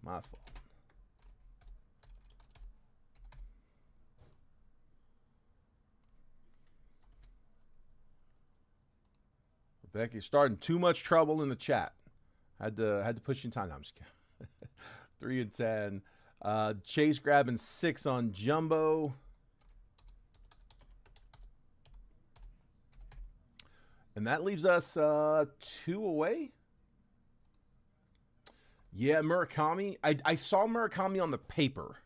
My fault. Rebecca, you're starting too much trouble in the chat. Had to push you in time. No, I'm just kidding. 3 and 10. Chase grabbing 6 on Jumbo. And that leaves us 2 away. Yeah, Murakami. I saw Murakami on the paper.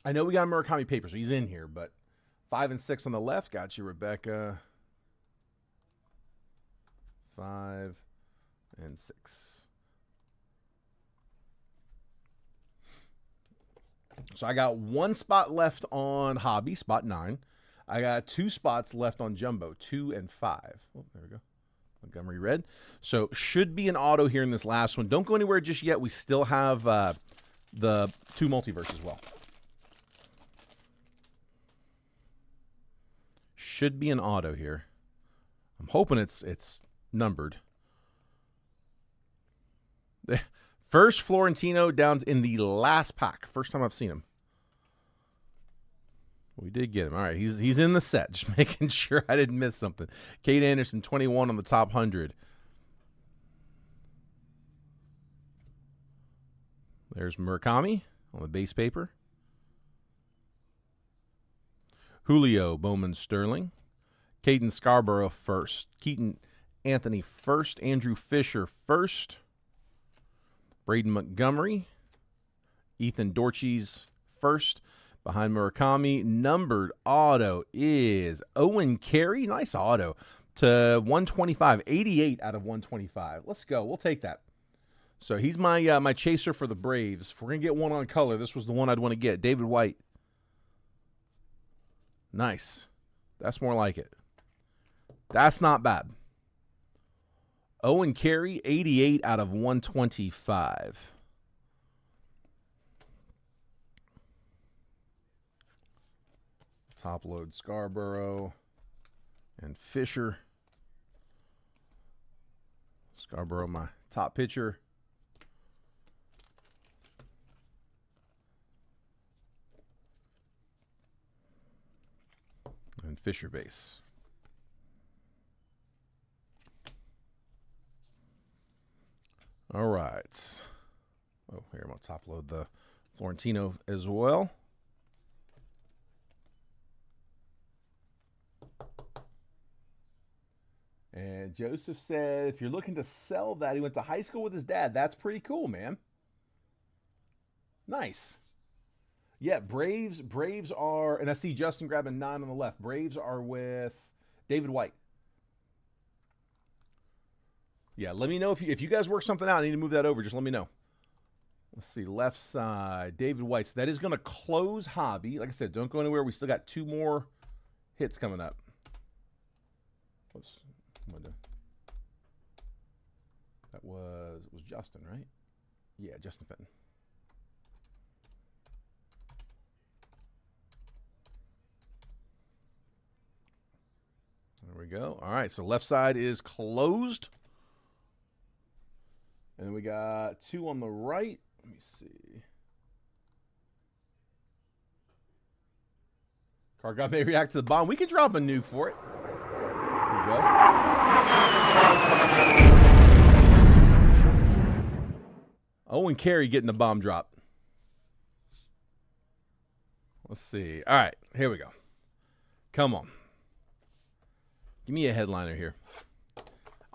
I know we got Murakami paper, so he's in here, but 5 and 6 on the left. Got you, Rebecca. 5 and 6. So I got 1 spot left on Hobby, spot 9. I got 2 spots left on Jumbo, 2 and 5. Oh, there we go. Montgomery red. So should be an auto here in this last one. Don't go anywhere just yet. We still have the 2 multiverse as well. Should be an auto here. I'm hoping it's numbered. First Florentino down in the last pack. First time I've seen him. We did get him. All right, he's in the set. Just making sure I didn't miss something. Kate Anderson, 21 on the top 100. There's Murakami on the base paper. Julio, Bowman Sterling. Caden Scarborough first. Keaton Anthony first. Andrew Fisher first. Braden Montgomery. Ethan Dorches first. Behind Murakami, numbered auto is Owen Carey. Nice auto to 125. 88 out of 125. Let's go. We'll take that. So he's my my chaser for the Braves. If we're going to get one on color, this was the one I'd want to get. David White. Nice. That's more like it. That's not bad. Owen Carey, 88 out of 125. Top load Scarborough and Fisher. Scarborough, my top pitcher. And Fisher base. All right. Oh, here I'm going to top load the Florentino as well. And Joseph said, if you're looking to sell that, he went to high school with his dad. That's pretty cool, man. Nice. Yeah, Braves are, and I see Justin grabbing 9 on the left. Braves are with David White. Yeah, let me know if you guys work something out. I need to move that over. Just let me know. Let's see, left side, David White. So that is going to close Hobby. Like I said, don't go anywhere. We still got 2 more hits coming up. Oops. That was Justin, right? Yeah, Justin Fenton. There we go. All right, so left side is closed. And then we got 2 on the right. Let me see. Card God may react to the bomb. We can drop a nuke for it. There we go. Owen Carey getting the bomb drop. Let's see. All right, here we go. Come on. Give me a headliner here.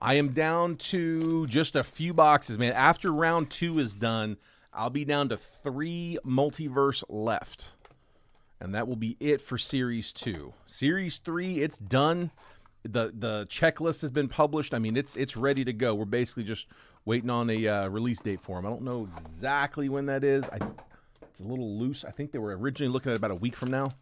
I am down to just a few boxes, man. After round 2 is done, I'll be down to 3 multiverse left. And that will be it for Series 2. Series 3, it's done. The checklist has been published. I mean, it's ready to go. We're basically just waiting on a release date for them. I don't know exactly when that is. It's a little loose. I think they were originally looking at about a week from now.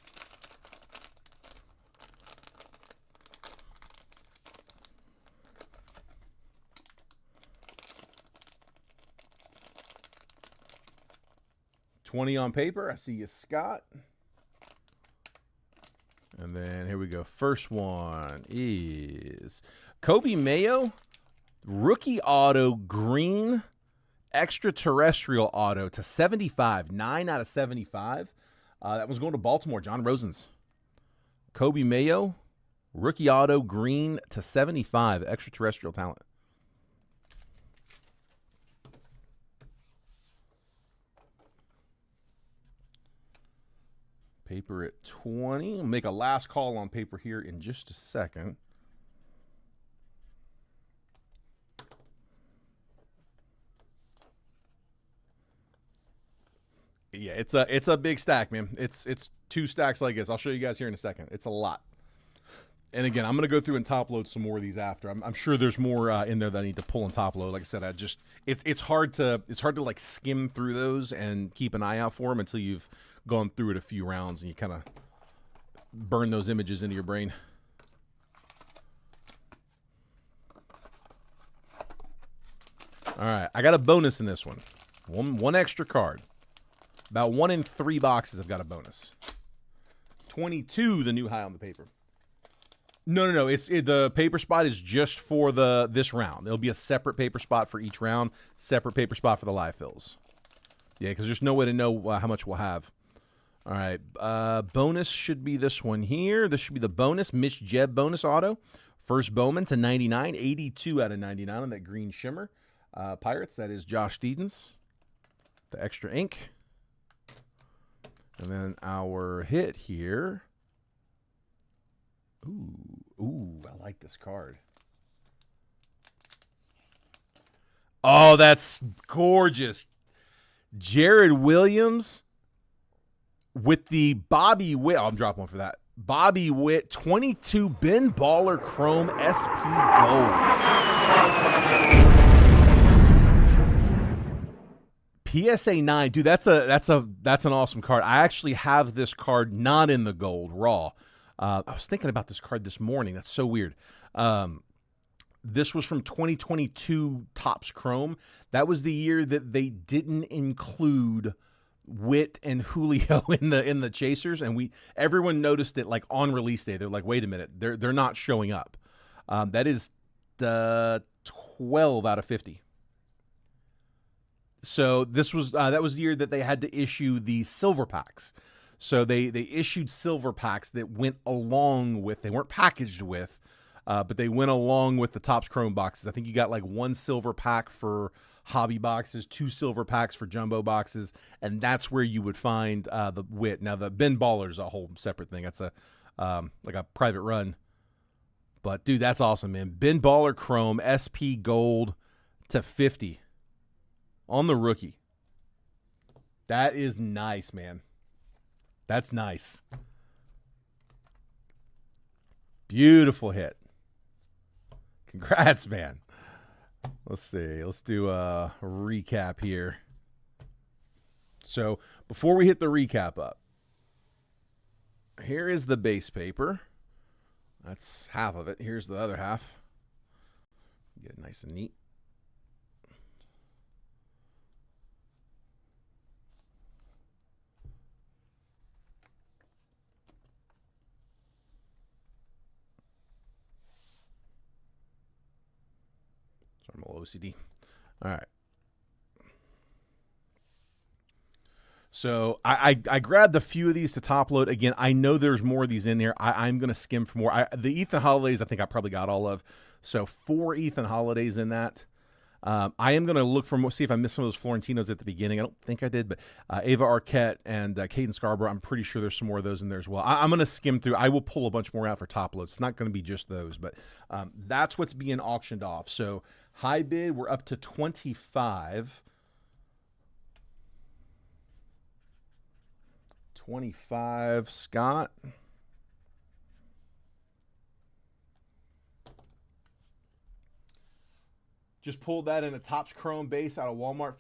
$20 on paper. I see you, Scott. And then here we go. First one is Kobe Mayo, rookie auto, green, extraterrestrial auto to 75. 9 out of 75. That was going to Baltimore, John Rosen's. Kobe Mayo, rookie auto, green to 75. Extraterrestrial talent. Paper at 20. We'll make a last call on paper here in just a second. Yeah, it's a big stack, man. It's 2 stacks like this. I'll show you guys here in a second. It's a lot. And again, I'm gonna go through and top load some more of these after. I'm sure there's more in there that I need to pull and top load. Like I said, it's hard to like skim through those and keep an eye out for them until you've gone through it a few rounds and you kind of burn those images into your brain. All right, I got a bonus in this one. One extra card. About 1 in 3 boxes I've got a bonus. 22, the new high on the paper. No. The paper spot is just for this round. It'll be a separate paper spot for each round, separate paper spot for the live fills. Yeah, because there's no way to know how much we'll have. All right, bonus should be this one here. This should be the bonus, Mitch Jeb bonus auto. First Bowman to 99, 82 out of 99 on that green shimmer. Pirates, that is Josh Steedens. The extra ink. And then our hit here. Ooh, I like this card. Oh, that's gorgeous. Jared Williams with the Bobby Witt. Oh, I'm dropping one for that. Bobby Witt, 22 Ben Baller Chrome SP Gold. PSA 9. Dude, that's an awesome card. I actually have this card not in the gold, raw. I was thinking about this card this morning. That's so weird. This was from 2022 Topps Chrome. That was the year that they didn't include Witt and Julio in the chasers, and everyone noticed it like on release day. They're like, wait a minute, they're not showing up. That is 12 out of 50. So this was that was the year that they had to issue the silver packs. So they issued silver packs that went along with, they weren't packaged with, but they went along with the Topps Chrome boxes. I think you got like 1 silver pack for hobby boxes, 2 silver packs for jumbo boxes, and that's where you would find the Witt. Now the Ben Baller is a whole separate thing. That's like a private run. But dude, that's awesome, man. Ben Baller Chrome SP Gold to 50 on the rookie. That is nice, man. That's nice. Beautiful hit. Congrats, man. Let's see. Let's do a recap here. So before we hit the recap up, here is the base paper. That's half of it. Here's the other half. Get it nice and neat. I'm a little OCD. All right. So I grabbed a few of these to top load. Again, I know there's more of these in there. I'm going to skim for more. The Ethan Holidays, I think I probably got all of. So 4 Ethan Holidays in that. I am going to look for see if I missed some of those Florentinos at the beginning. I don't think I did, but Ava Arquette and Caden Scarborough, I'm pretty sure there's some more of those in there as well. I'm going to skim through. I will pull a bunch more out for top loads. It's not going to be just those, but that's what's being auctioned off. So high bid, we're up to 25. 25, Scott. Just pulled that in a Topps Chrome base out of Walmart.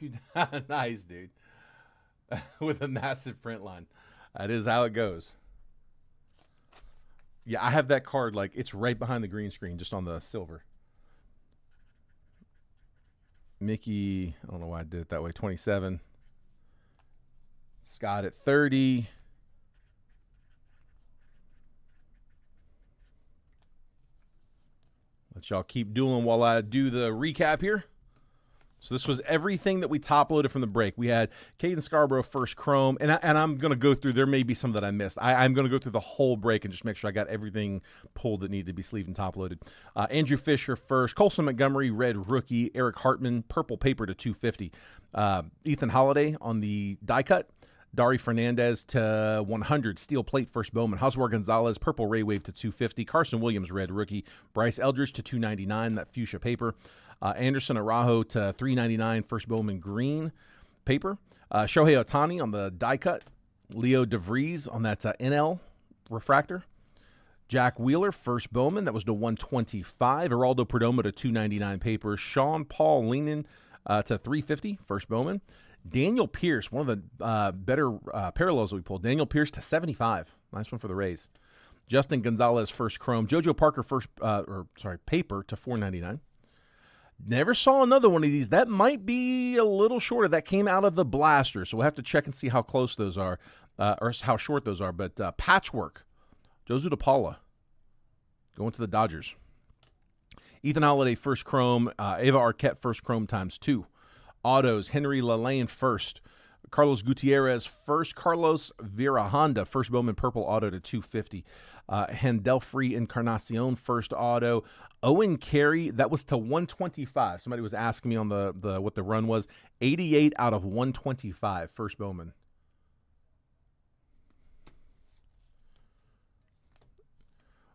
Nice, dude. With a massive print line. That is how it goes. Yeah, I have that card, like, it's right behind the green screen, just on the silver. Mickey, I don't know why I did it that way, 27. Scott at 30. Let y'all keep dueling while I do the recap here. So this was everything that we top loaded from the break. We had Caden Scarborough first chrome, and I'm going to go through. There may be some that I missed. I'm going to go through the whole break and just make sure I got everything pulled that needed to be sleeved and top loaded. Andrew Fisher first, Colson Montgomery red rookie, Eric Hartman purple paper to 250, Ethan Holiday on the die cut. Dari Fernandez to 100, steel plate first Bowman. Josue Gonzalez, purple ray wave to 250. Carson Williams, red rookie. Bryce Eldridge to 299, that fuchsia paper. Anderson Araujo to 399, first Bowman green paper. Shohei Ohtani on the die cut. Leo DeVries on that NL refractor. Jack Wheeler, first Bowman, that was to 125. Geraldo Perdomo to 299 paper. Sean Paul Lehman to 350, first Bowman. Daniel Pierce, one of the better parallels that we pulled. Daniel Pierce to 75. Nice one for the Rays. Justin Gonzalez, first chrome. JoJo Parker, paper to 499. Never saw another one of these. That might be a little shorter. That came out of the blaster, so we'll have to check and see how close those are, or how short those are. But patchwork, Josu DePaula, going to the Dodgers. Ethan Holiday, first chrome. Ava Arquette, first chrome ×2. Autos, Henry Lalane first. Carlos Gutierrez first. Carlos Vera Honda, first Bowman purple auto to 250. Handelfree Encarnacion first auto. Owen Carey, that was to 125. Somebody was asking me on the what the run was. 88 out of 125, first Bowman.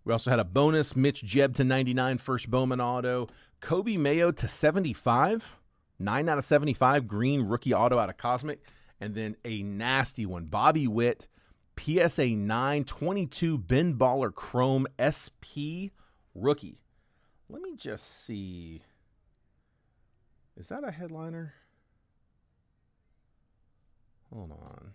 We also had a bonus. Mitch Jebb to 99, first Bowman auto. Kobe Mayo to 75. 9 out of 75, green rookie auto out of Cosmic. And then a nasty one, Bobby Witt, PSA 9, 22, Ben Baller Chrome SP rookie. Let me just see. Is that a headliner? Hold on.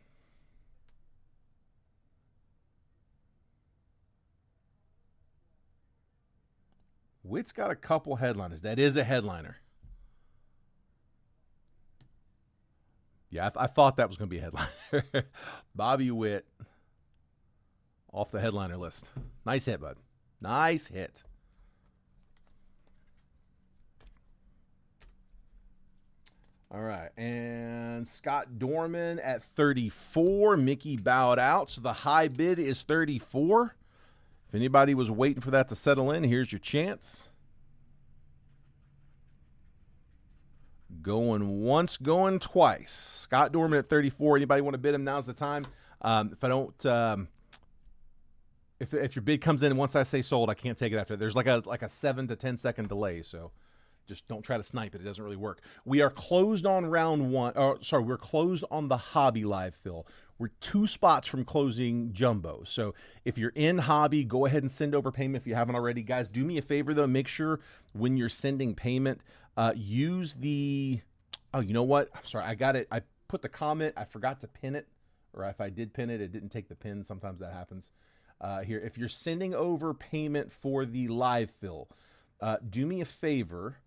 Witt's got a couple headliners. That is a headliner. Yeah, I thought that was going to be a headliner. Bobby Witt off the headliner list. Nice hit, bud. Nice hit. All right, and Scott Dorman at 34. Mickey bowed out, so the high bid is 34. If anybody was waiting for that to settle in, here's your chance. Going once, going twice. Scott Dorman at 34. Anybody want to bid him? Now's the time. If I don't, if your bid comes in once I say sold, I can't take it after. There's like a 7 to 10 second delay, so just don't try to snipe it. It doesn't really work. We are closed on round one. We're closed on the hobby live fill. We're 2 spots from closing jumbo. So if you're in hobby, go ahead and send over payment if you haven't already. Guys, do me a favor though. Make sure when you're sending payment, use the, oh, you know what? Sorry, I got it. I put the comment. I forgot to pin it. Or if I did pin it, it didn't take the pin. Sometimes that happens. Here, if you're sending over payment for the live fill, do me a favor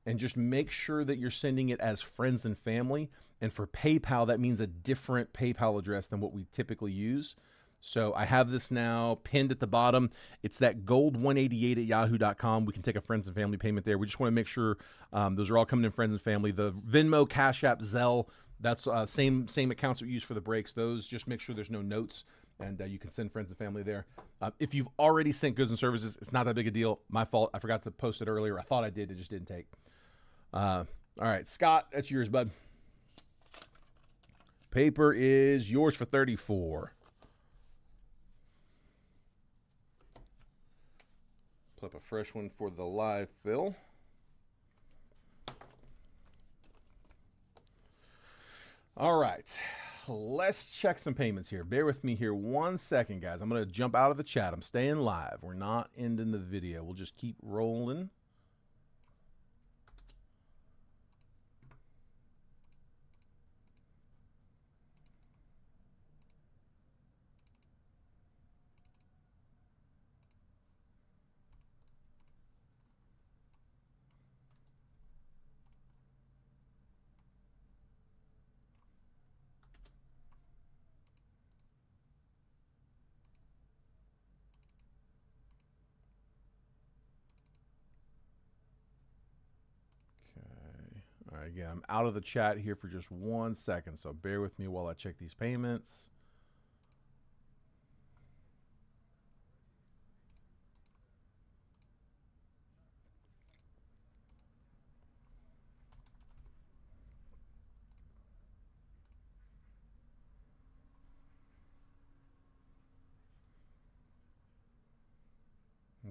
and just make sure that you're sending it as friends and family. And for PayPal, that means a different PayPal address than what we typically use. So I have this now pinned at the bottom. It's that gold188@yahoo.com. We can take a friends and family payment there. We just want to make sure those are all coming in friends and family. The Venmo, Cash App, Zelle, that's same accounts that we use for the breaks. Those, just make sure there's no notes, and you can send friends and family there. If you've already sent goods and services, it's not that big a deal. My fault. I forgot to post it earlier. I thought I did. It just didn't take. All right, Scott, that's yours, bud. Paper is yours for 34. Pull up a fresh one for the live fill. All right, let's check some payments here. Bear with me here 1 second, guys. I'm going to jump out of the chat. I'm staying live. We're not ending the video. We'll just keep rolling. All right, again, I'm out of the chat here for just 1 second, so bear with me while I check these payments.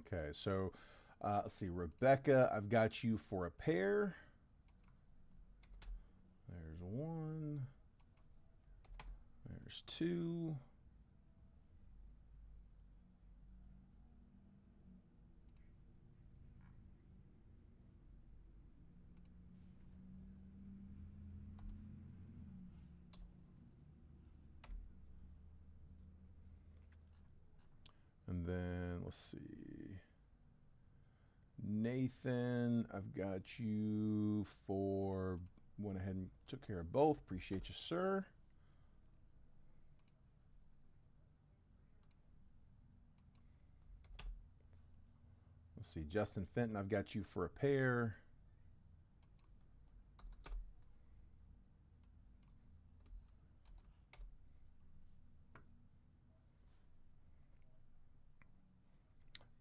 Okay, so let's see, Rebecca, I've got you for a pair. There's one. There's two. And then let's see. Nathan, I've got you for, went ahead and took care of both. Appreciate you, sir. Let's see, Justin Fenton, I've got you for a pair.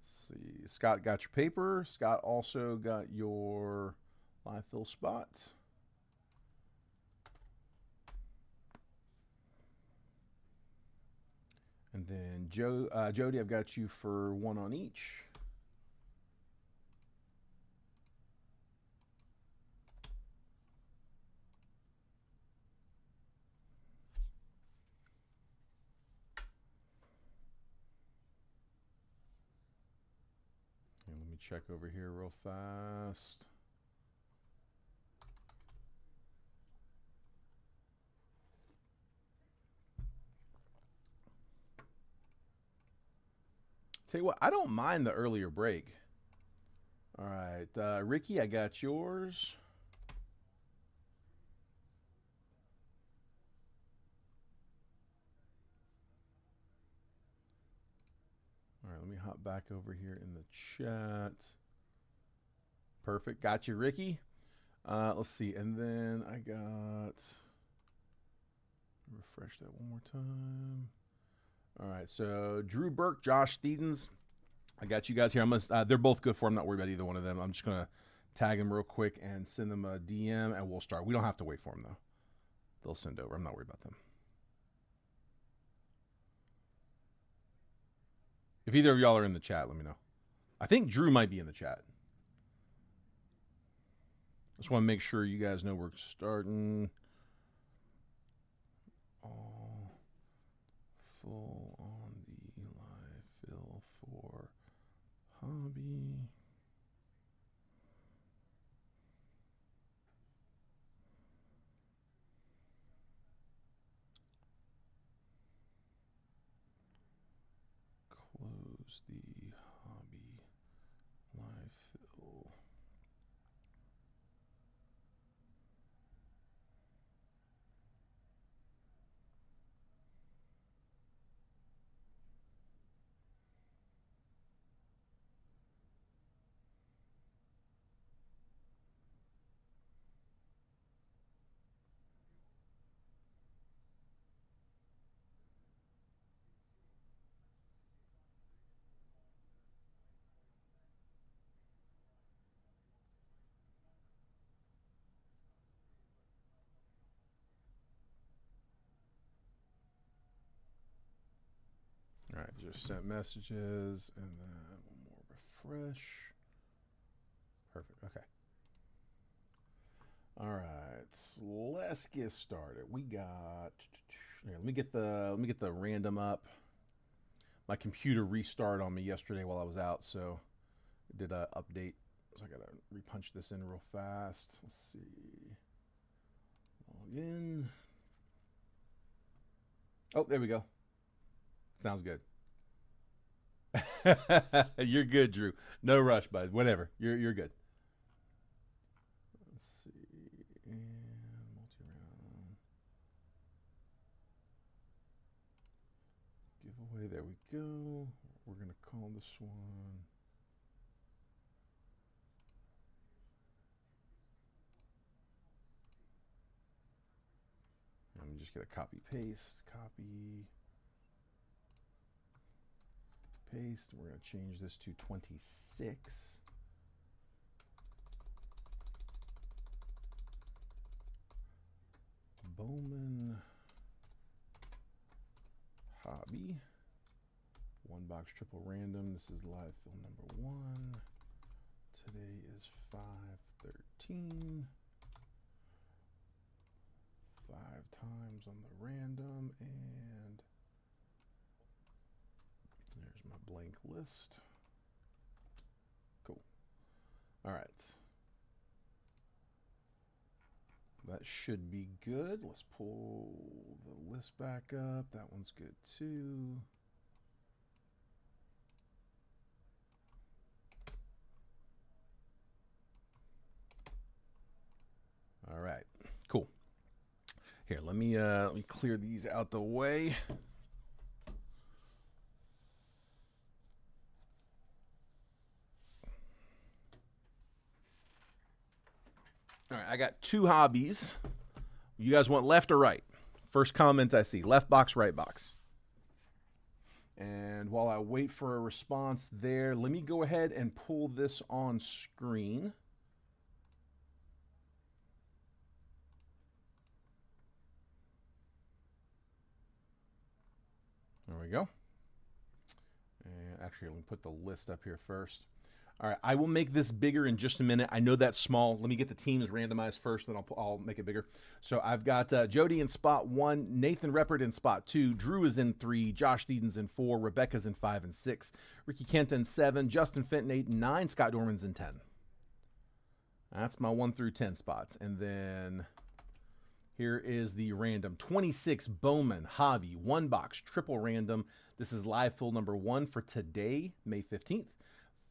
Let's see, Scott got your paper. Scott also got your live fill spots. And then Jody, I've got you for one on each. And let me check over here real fast. Tell you what, I don't mind the earlier break. All right, Ricky, I got yours. All right, let me hop back over here in the chat. Perfect, got you, Ricky. Let's see, and then I got, refresh that one more time. All right, so Drew Burke, Josh Steedens, I got you guys here. I'm gonna, they're both good for. I'm not worried about either one of them. I'm just gonna tag them real quick and send them a DM, and we'll start. We don't have to wait for them though. They'll send over. I'm not worried about them. If either of y'all are in the chat, let me know. I think Drew might be in the chat. Just want to make sure you guys know we're starting. All full on the live fill for hobby. Close the hobby live fill. just sent messages, and then one more refresh. Perfect. Okay. All right. Let's get started. We got. Here, let me get the random up. My computer restarted on me yesterday while I was out, so it did a update. So I gotta repunch this in real fast. Let's see. Log in. Oh, there we go. Sounds good. You're good, Drew. No rush, bud. Whatever. You're good. Let's see. And multi-round. Giveaway. There we go. We're gonna call this one. Let me just get a copy paste. Copy. Paste. We're going to change this to 26. Bowman Hobby. One box triple random. This is live fill number 1. Today is 5/13. 5 times on the random, and there's my blank list. Cool. All right. That should be good. Let's pull the list back up. That one's good too. All right. Cool. Here, let me clear these out the way. All right, I got 2 hobbies. You guys want left or right? First comment I see, left box, right box. And while I wait for a response there, let me go ahead and pull this on screen. There we go. And actually, let me put the list up here first. All right, I will make this bigger in just a minute. I know that's small. Let me get the teams randomized first, then I'll make it bigger. So I've got Jody in spot 1, Nathan Reppert in spot 2, Drew is in 3, Josh Deedon's in 4, Rebecca's in 5 and 6, Ricky Kent in 7, Justin Fenton 8 and 9, Scott Dorman's in 10. That's my 1 through 10 spots. And then here is the random 26 Bowman Hobby 1 box triple random. This is live full number 1 for today, May 15th.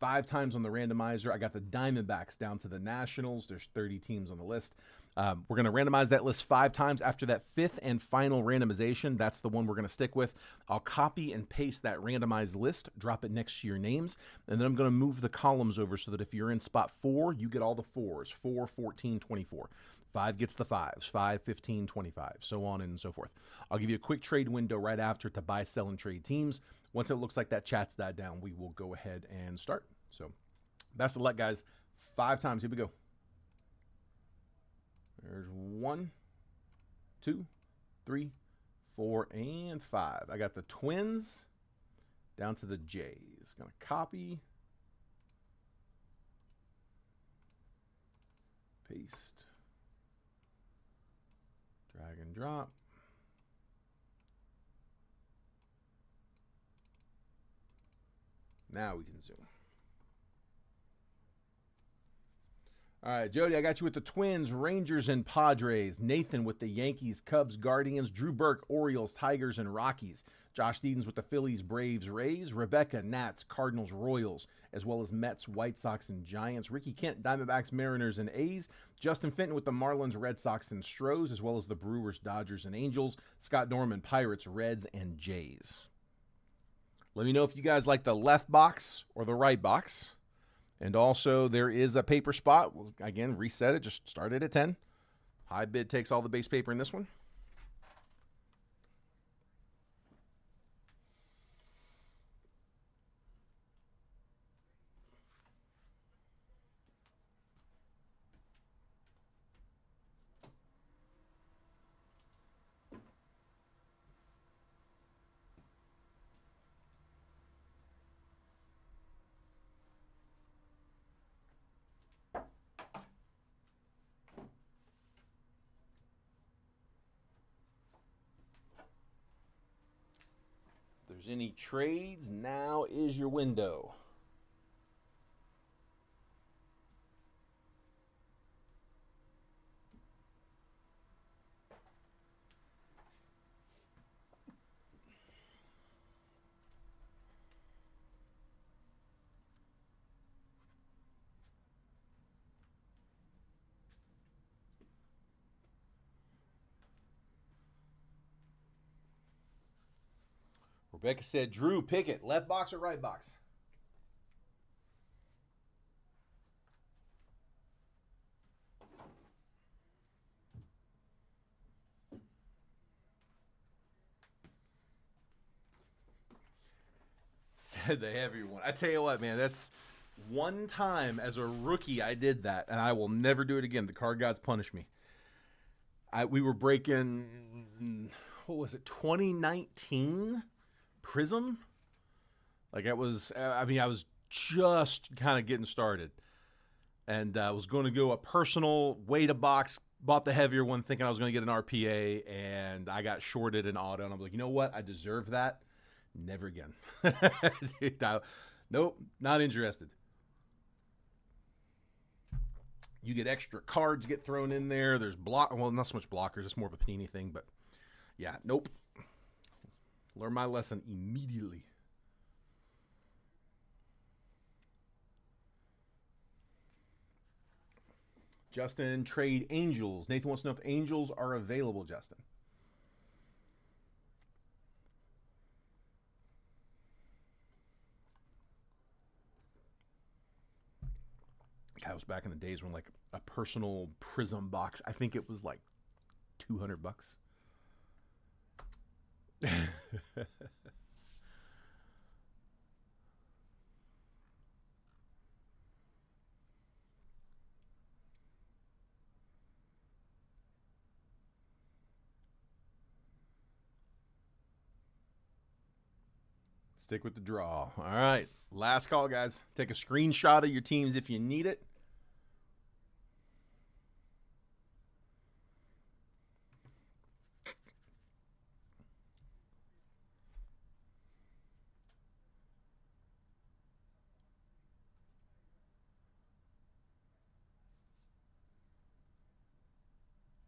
5 times on the randomizer. I got the Diamondbacks down to the Nationals. There's 30 teams on the list. We're going to randomize that list 5 times. After that 5th and final randomization, that's the one we're going to stick with. I'll copy and paste that randomized list, drop it next to your names, and then I'm going to move the columns over so that if you're in spot 4, you get all the 4s, 4, 14, 24. 5 gets the 5s, 5, 15, 25, so on and so forth. I'll give you a quick trade window right after to buy, sell, and trade teams. Once it looks like that chat's died down, we will go ahead and start. So, best of luck, guys. 5 times. Here we go. There's 1, 2, 3, 4, and 5. I got the Twins down to the Jays. Going to copy. Paste. Drag and drop. Now we can zoom. All right, Jody, I got you with the Twins, Rangers, and Padres. Nathan with the Yankees, Cubs, Guardians. Drew Burke, Orioles, Tigers, and Rockies. Josh Deedon's with the Phillies, Braves, Rays. Rebecca, Nats, Cardinals, Royals, as well as Mets, White Sox, and Giants. Ricky Kent, Diamondbacks, Mariners, and A's. Justin Fenton with the Marlins, Red Sox, and Stros, as well as the Brewers, Dodgers, and Angels. Scott Dorman, Pirates, Reds, and Jays. Let me know if you guys like the left box or the right box. And also, there is a paper spot. We'll, again, reset it. Just start it at 10. High bid takes all the base paper in this one. there's any trades, now is your window. Rebecca said, Drew, pick it. Left box or right box? Said the heavy one. I tell you what, man, that's one time as a rookie I did that, and I will never do it again. The card gods punish me. We were breaking, what was it, 2019 Prism? Like I was just kind of getting started. And I was going to go a personal weight a box, bought the heavier one thinking I was going to get an RPA, and I got shorted an auto. And I'm like, you know what? I deserve that. Never again. Nope, not interested. You get extra cards get thrown in there. There's well, not so much blockers. It's more of a panini thing, but yeah, nope. Learn my lesson immediately. Justin, trade Angels. Nathan wants to know if Angels are available, Justin. That was back in the days when like a personal Prism box, I think it was like $200. Stick with the draw. All right. Last call, guys. Take a screenshot of your teams if you need it.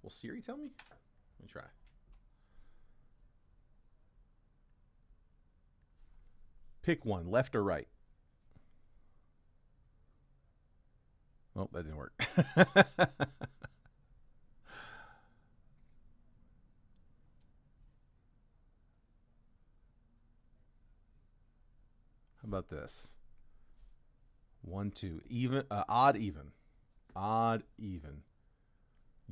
Will Siri tell me? Let me try. Pick one, left or right. Oh, that didn't work. How about this? 1, 2, even, odd, even, odd, even.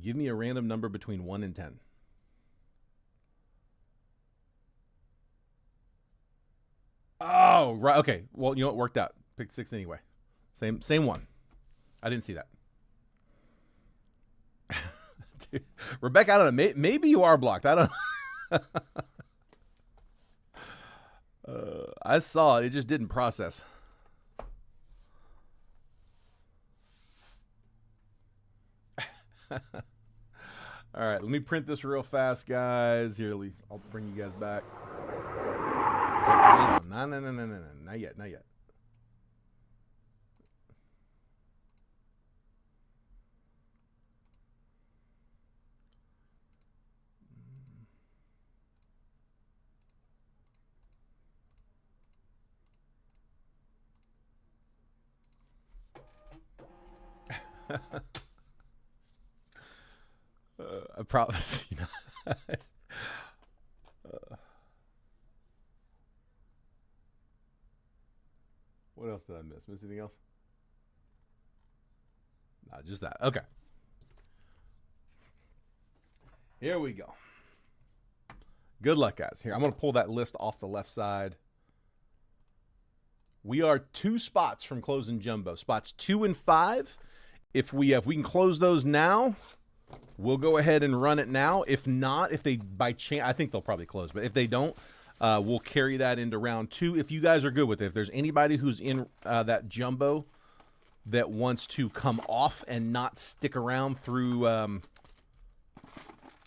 Give me a random number between 1 and 10. Oh, right. Okay. Well, you know, it worked out. Picked 6 anyway. Same one. I didn't see that. Dude, Rebecca, I don't know. Maybe you are blocked. I don't know. I saw it. It just didn't process. All right, let me print this real fast, guys. Here, at least I'll bring you guys back. No, not yet, not yet. I promise, you know. What else did I miss? Miss anything else? No, just that. Okay. Here we go. Good luck, guys. Here, I'm going to pull that list off the left side. We are 2 spots from closing jumbo. Spots 2 and 5. If we can close those now, we'll go ahead and run it now. If not, if they by chance, I think they'll probably close. But if they don't, we'll carry that into round 2. If you guys are good with it, if there's anybody who's in that jumbo that wants to come off and not stick around through,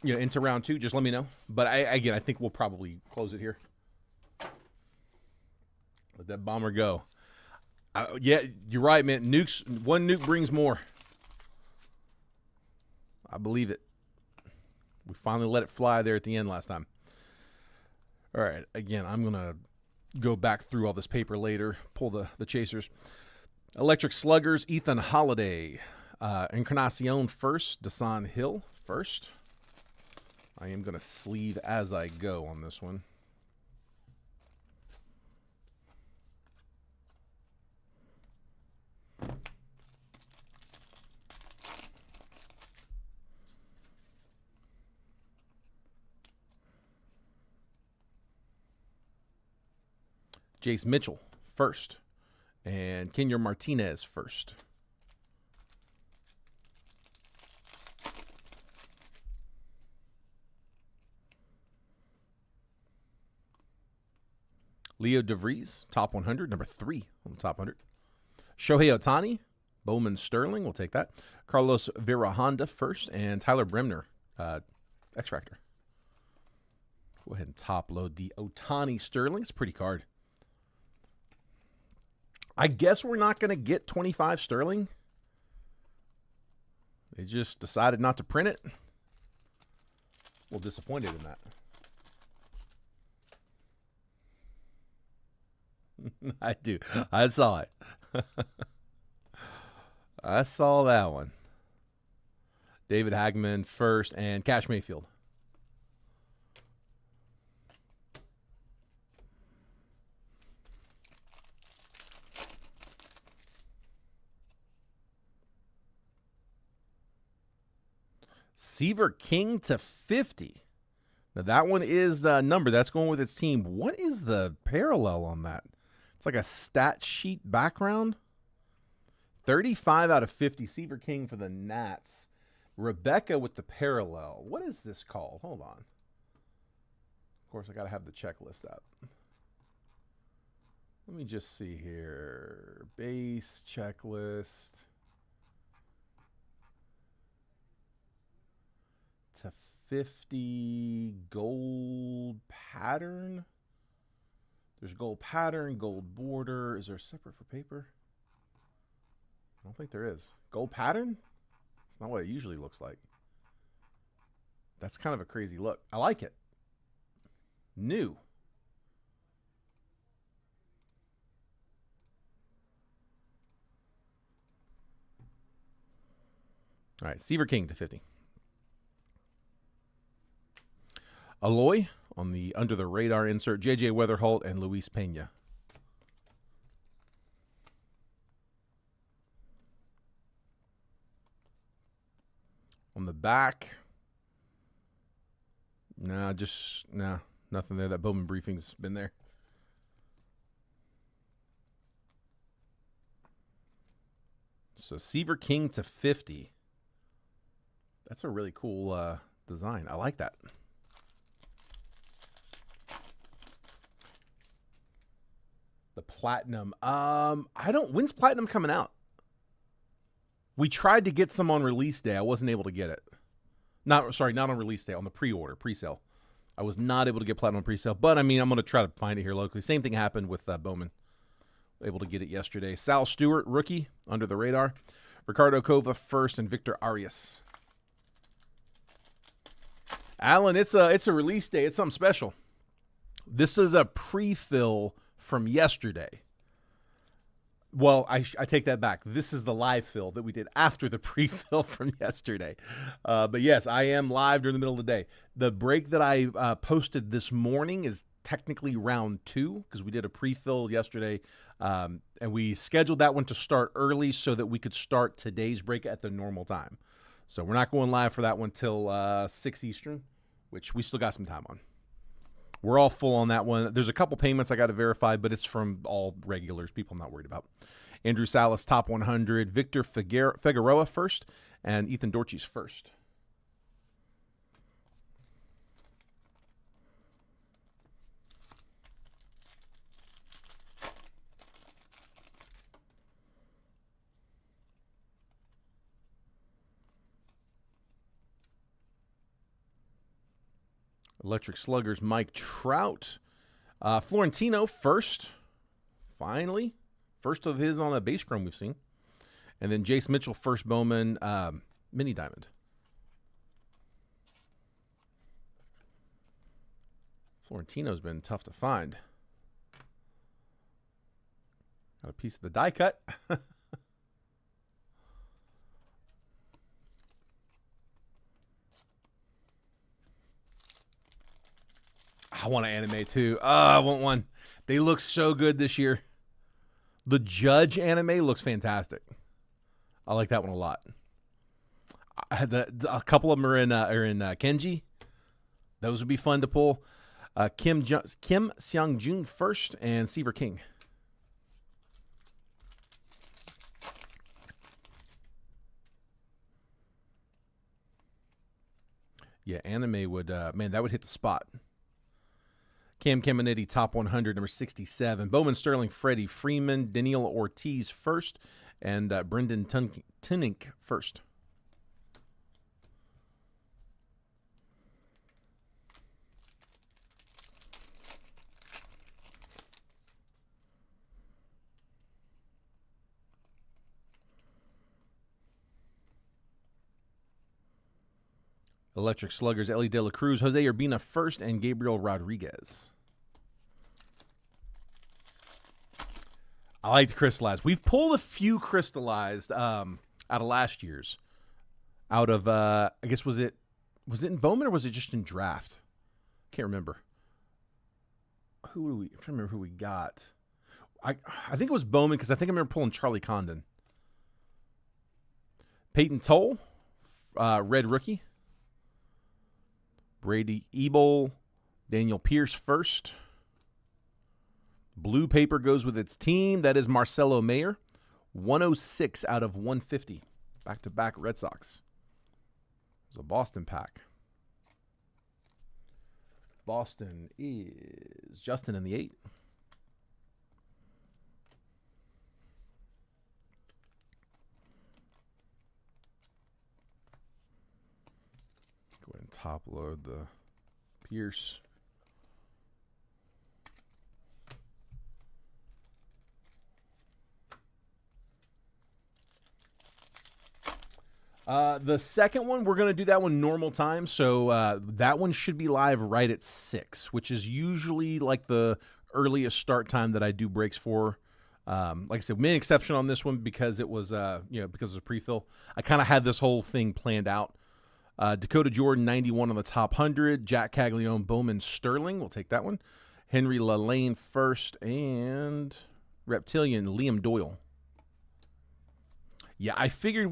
into round 2, just let me know. But again, I think we'll probably close it here. Let that bomber go. Yeah, you're right, man. One nuke brings more. I believe it. We finally let it fly there at the end last time. All right, again, I'm going to go back through all this paper later, pull the chasers. Electric Sluggers, Ethan Holiday. Encarnacion first, Desan Hill first. I am going to sleeve as I go on this one. Jace Mitchell first. And Kenya Martinez first. Leo DeVries, top 100, number 3 on the top 100. Shohei Ohtani, Bowman Sterling, we'll take that. Carlos Virahonda first, and Tyler Bremner, X-Factor. Go ahead and top load the Ohtani Sterling. It's a pretty card. I guess we're not going to get 25 Sterling. They just decided not to print it. A little disappointed in that. I do. I saw it. I saw that one. David Hagman first and Cash Mayfield. Seaver King to 50. Now that one is numbered. That's going with its team. What is the parallel on that? It's like a stat sheet background. 35 out of 50. Seaver King for the Nats. Rebecca with the parallel. What is this called? Hold on. Of course, I got to have the checklist up. Let me just see here. Base, checklist. To 50 gold pattern. There's gold pattern, gold border. Is there a separate for paper? I don't think there is. Gold pattern? It's not what it usually looks like. That's kind of a crazy look. I like it. New. All right, Seaver King to 50. Aloy on the under the radar insert, JJ Weatherholt and Luis Pena. On the back, nothing there. That Bowman briefing's been there. So Seaver King to 50. That's a really cool design. I like that. The Platinum. When's Platinum coming out? We tried to get some on release day. I wasn't able to get it. Not on release day, on the pre-sale. I was not able to get Platinum pre-sale, but I mean, I'm going to try to find it here locally. Same thing happened with Bowman. Able to get it yesterday. Sal Stewart, rookie, under the radar. Ricardo Cova first, and Victor Arias. Alan, it's a release day. It's something special. This is a pre-fill from yesterday. Well, I take that back. This is the live fill that we did after the pre-fill from yesterday. But yes, I am live during the middle of the day. The break that I posted this morning is technically round 2 because we did a pre-fill yesterday. And we scheduled that one to start early so that we could start today's break at the normal time. So we're not going live for that one till 6 Eastern, which we still got some time on. We're all full on that one. There's a couple payments I got to verify, but it's from all regulars, people I'm not worried about. Andrew Salas, top 100. Victor Figueroa first, and Ethan Dortches first. Electric Sluggers, Mike Trout. Florentino first finally. First of his on a base chrome we've seen. And then Jace Mitchell, first Bowman mini diamond. Florentino's been tough to find. Got a piece of the die cut. I want an anime too. I want one. They look so good this year. The Judge anime looks fantastic. I like that one a lot. I had a couple of them are in Kenji. Those would be fun to pull. Kim Seong-jun first and Seaver King. Yeah, anime would, man, that would hit the spot. Cam Caminiti, top 100, number 67. Bowman Sterling, Freddie Freeman, Daniel Ortiz first, and Brendan Tunick first. Electric Sluggers, Ellie De La Cruz, Jose Urbina first, and Gabriel Rodriguez. I like the crystallized. We've pulled a few crystallized out of last year's. Out of, I guess, was it in Bowman or was it just in draft? Can't remember. I'm trying to remember who we got. I think it was Bowman because I think I remember pulling Charlie Condon. Peyton Toll, red rookie. Brady Ebel, Daniel Pierce first. Blue paper goes with its team. That is Marcelo Mayer. 106 out of 150. Back-to-back Red Sox. It was a Boston pack. Boston is Justin in the 8. Go ahead and top load the Pierce. The second one, we're going to do that one normal time. So that one should be live right at 6, which is usually like the earliest start time that I do breaks for. Like I said, main exception on this one because it was, because of pre-fill. I kind of had this whole thing planned out. Dakota Jordan, 91 on the top 100. Jack Caglione, Bowman Sterling. We'll take that one. Henry LaLane first. And Reptilian, Liam Doyle. Yeah, I figured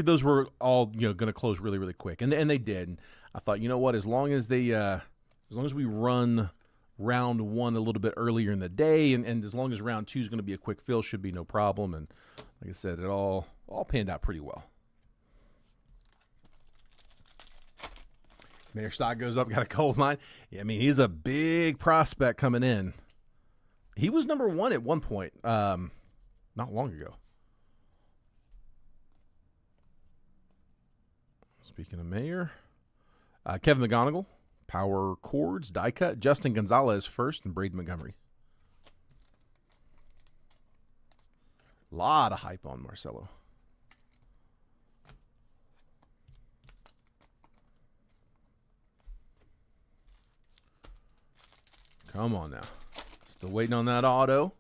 those were all, going to close really, really quick. And they did. And I thought, you know what, as long as we run round 1 a little bit earlier in the day, and as long as round 2 is going to be a quick fill, should be no problem. And like I said, it all panned out pretty well. Mayor stock goes up, got a gold mine. Yeah, I mean, he's a big prospect coming in. He was number 1 at one point, not long ago. Speaking of Mayor, Kevin McGonigal, Power Chords, die cut. Justin Gonzalez first, and Braden Montgomery. A lot of hype on Marcelo. Come on now. Still waiting on that auto.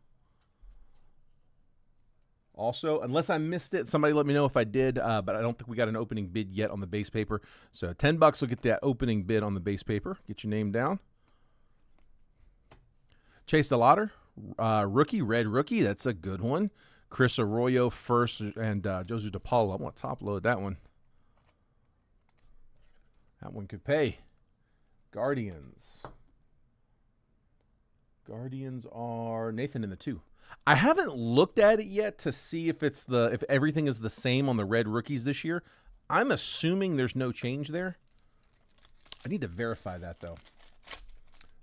Also, unless I missed it, somebody let me know if I did, but I don't think we got an opening bid yet on the base paper. So $10 will get that opening bid on the base paper. Get your name down. Chase DeLauder, rookie, red rookie. That's a good one. Chris Arroyo first, and Josu DePaulo. I'm going to top load that one. That one could pay. Guardians. Guardians are Nathan in the 2. I haven't looked at it yet to see if if everything is the same on the red rookies this year. I'm assuming there's no change there. I need to verify that though.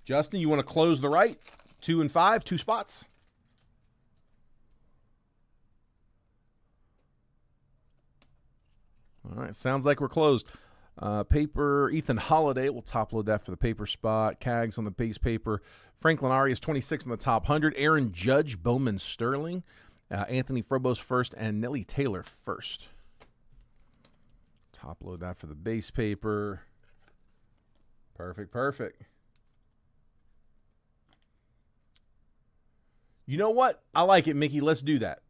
Justin, you want to close the right? 2 and 5, 2 spots. All right, sounds like we're closed. Paper, Ethan Holiday. We'll top load that for the paper spot. Cags on the base paper. Franklin Arias, 26 on the top 100. Aaron Judge, Bowman Sterling. Anthony Frobos first, and Nelly Taylor first. Top load that for the base paper. Perfect, perfect. You know what? I like it, Mickey. Let's do that.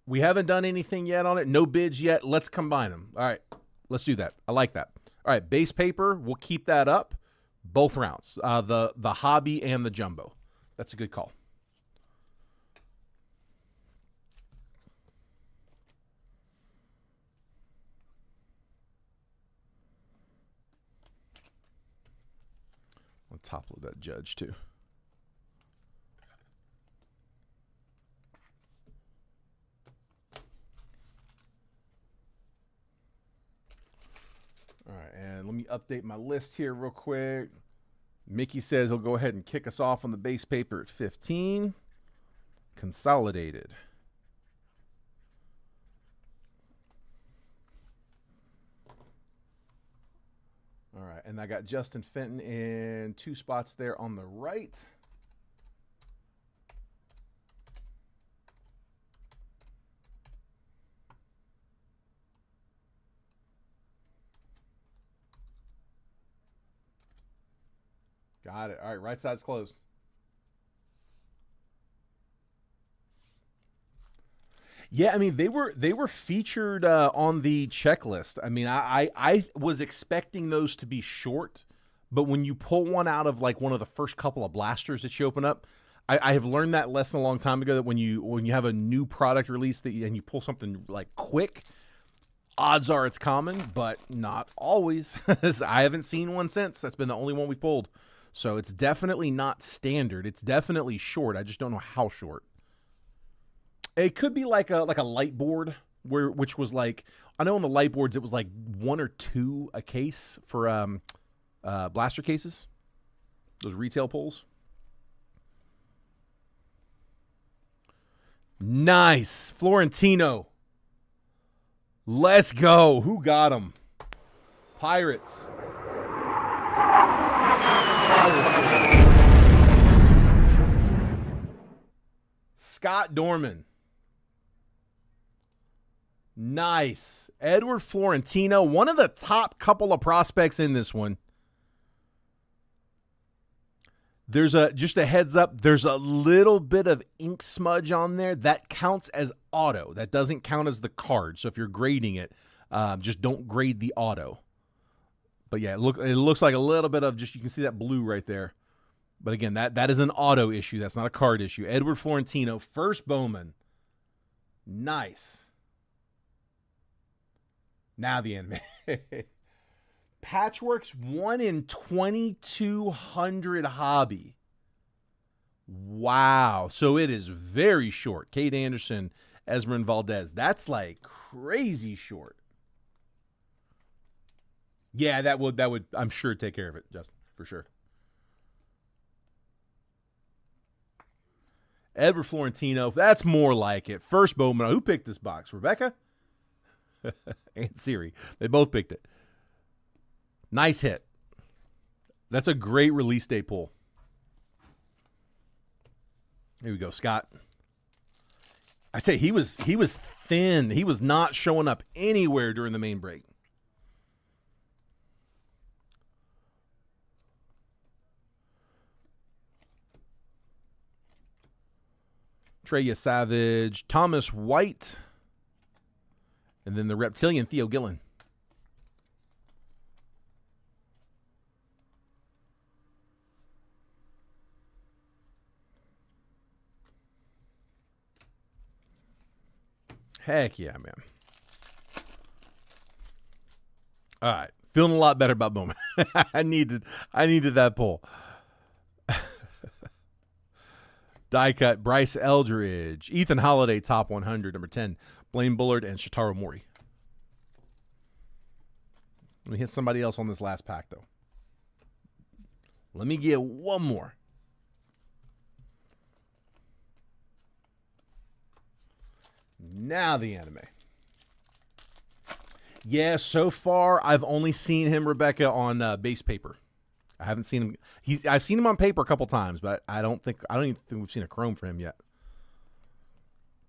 We haven't done anything yet on it. No bids yet. Let's combine them. All right, let's do that. I like that. All right, base paper. We'll keep that up both rounds. The hobby and the jumbo. That's a good call. I'll top load that Judge too. All right, and let me update my list here real quick. Mickey says he'll go ahead and kick us off on the base paper at 15. Consolidated. All right, and I got Justin Fenton in 2 spots there on the right. Got it. All right, right side's closed. Yeah, I mean they were featured on the checklist. I mean, I was expecting those to be short, but when you pull one out of like one of the first couple of blasters that you open up, I have learned that lesson a long time ago that when you have a new product release and you pull something like quick, odds are it's common, but not always. I haven't seen one since. That's been the only one we pulled. So it's definitely not standard. It's definitely short. I just don't know how short. It could be like a light board which was like, I know on the light boards it was like 1 or 2 a case for blaster cases. Those retail pulls. Nice. Florentino. Let's go. Who got him? Pirates. Scott Dorman. Nice. Edward Florentino, one of the top couple of prospects in this one. There's just a heads up, there's a little bit of ink smudge on there. That counts as auto. That doesn't count as the card. So if you're grading it, just don't grade the auto. But yeah, it looks like a little bit of just, you can see that blue right there. But again, that is an auto issue. That's not a card issue. Edward Florentino, first Bowman. Nice. Now the anime. Patchworks 1 in 2,200 hobby. Wow. So it is very short. Kate Anderson, Esmeralda Valdez. That's like crazy short. Yeah, that would I'm sure take care of it, Justin, for sure. Edward Florentino, that's more like it. First Bowman. Who picked this box? Rebecca? And Siri. They both picked it. Nice hit. That's a great release day pull. Here we go, Scott. I tell you, he was thin. He was not showing up anywhere during the main break. Treya Savage, Thomas White, and then the reptilian Theo Gillen. Heck yeah, man. All right. Feeling a lot better about Bowman. I needed that pull. Die cut, Bryce Eldridge, Ethan Holiday, top 100, number 10, Blaine Bullard, and Shotaro Mori. Let me hit somebody else on this last pack, though. Let me get one more. Now the anime. Yeah, so far I've only seen him, Rebecca, on base paper. I haven't seen him. I've seen him on paper a couple times, but I don't even think we've seen a chrome for him yet.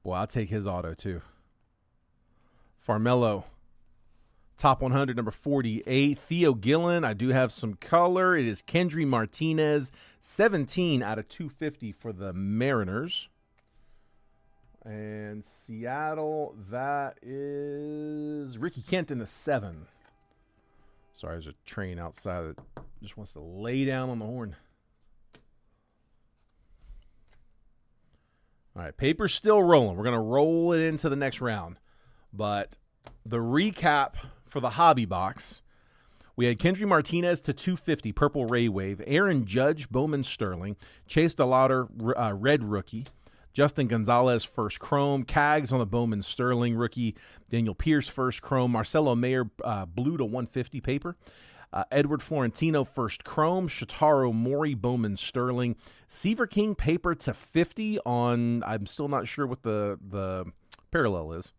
Boy, I'll take his auto too. Farmello, top 100, number 48. Theo Gillen, I do have some color. It is Kendry Martinez, 17 out of 250 for the Mariners. And Seattle, that is Ricky Kent in the 7. Sorry, there's a train outside that just wants to lay down on the horn. All right, paper's still rolling. We're going to roll it into the next round. But the recap for the hobby box, we had Kendry Martinez to 250, Purple Ray Wave. Aaron Judge, Bowman Sterling. Chase DeLauder, Red Rookie. Justin Gonzalez, first chrome. Cags on the Bowman Sterling rookie. Daniel Pierce, first chrome. Marcelo Mayer, blue to 150 paper. Edward Florentino, first chrome. Shotaro Mori, Bowman Sterling. Seaver King, paper to 50 on, I'm still not sure what the parallel is.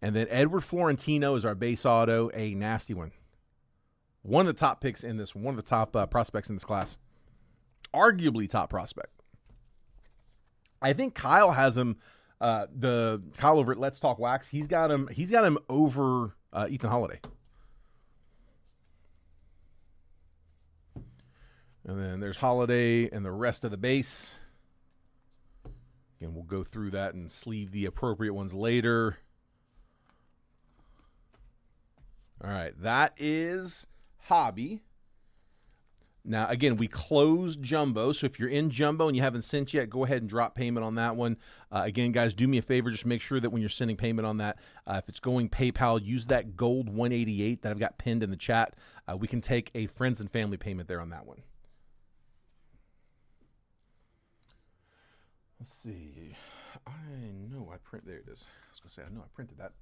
And then Edward Florentino is our base auto, a nasty one. One of the top picks in this one, one of the top prospects in this class. Arguably top prospect. I think Kyle has him. The Kyle over at Let's Talk Wax. He's got him over Ethan Holiday. And then there's Holiday and the rest of the base. Again, we'll go through that and sleeve the appropriate ones later. All right, that is hobby. Now, again, we closed Jumbo, so if you're in Jumbo and you haven't sent yet, go ahead and drop payment on that one. Again, guys, do me a favor. Just make sure that when you're sending payment on that, if it's going PayPal, use that gold 188 that I've got pinned in the chat. We can take a friends and family payment there on that one. Let's see. I know I print. There it is. I was going to say, I know I printed that.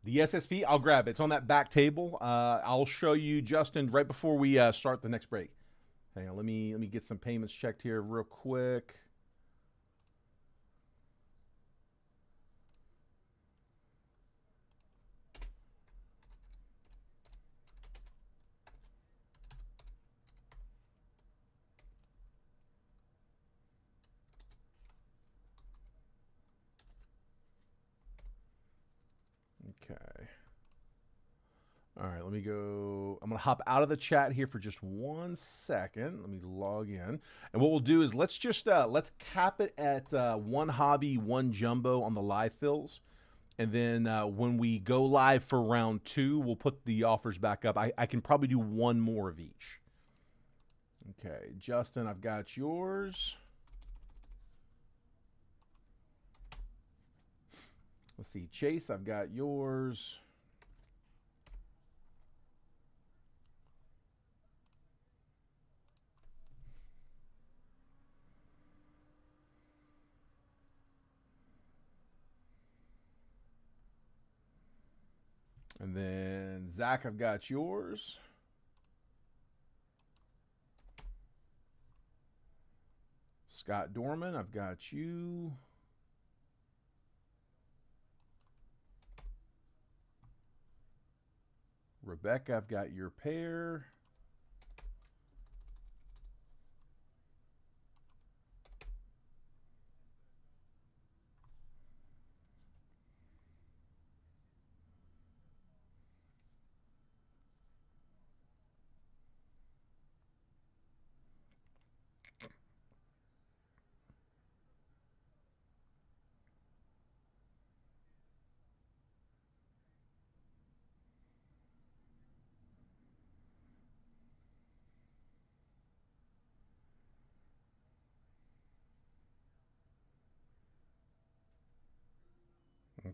The SSP, I'll grab it. It's on that back table. I'll show you, Justin, right before we start the next break. Hang on, let me get some payments checked here real quick. Okay. All right, let me go. I'm going to hop out of the chat here for just 1 second. Let me log in. And what we'll do is let's cap it at one hobby, one jumbo on the live fills. And then when we go live for round 2, we'll put the offers back up. I can probably do one more of each. Okay, Justin, I've got yours. Let's see, Chase, I've got yours. And then Zach, I've got yours. Scott Dorman, I've got you. Rebecca, I've got your pair.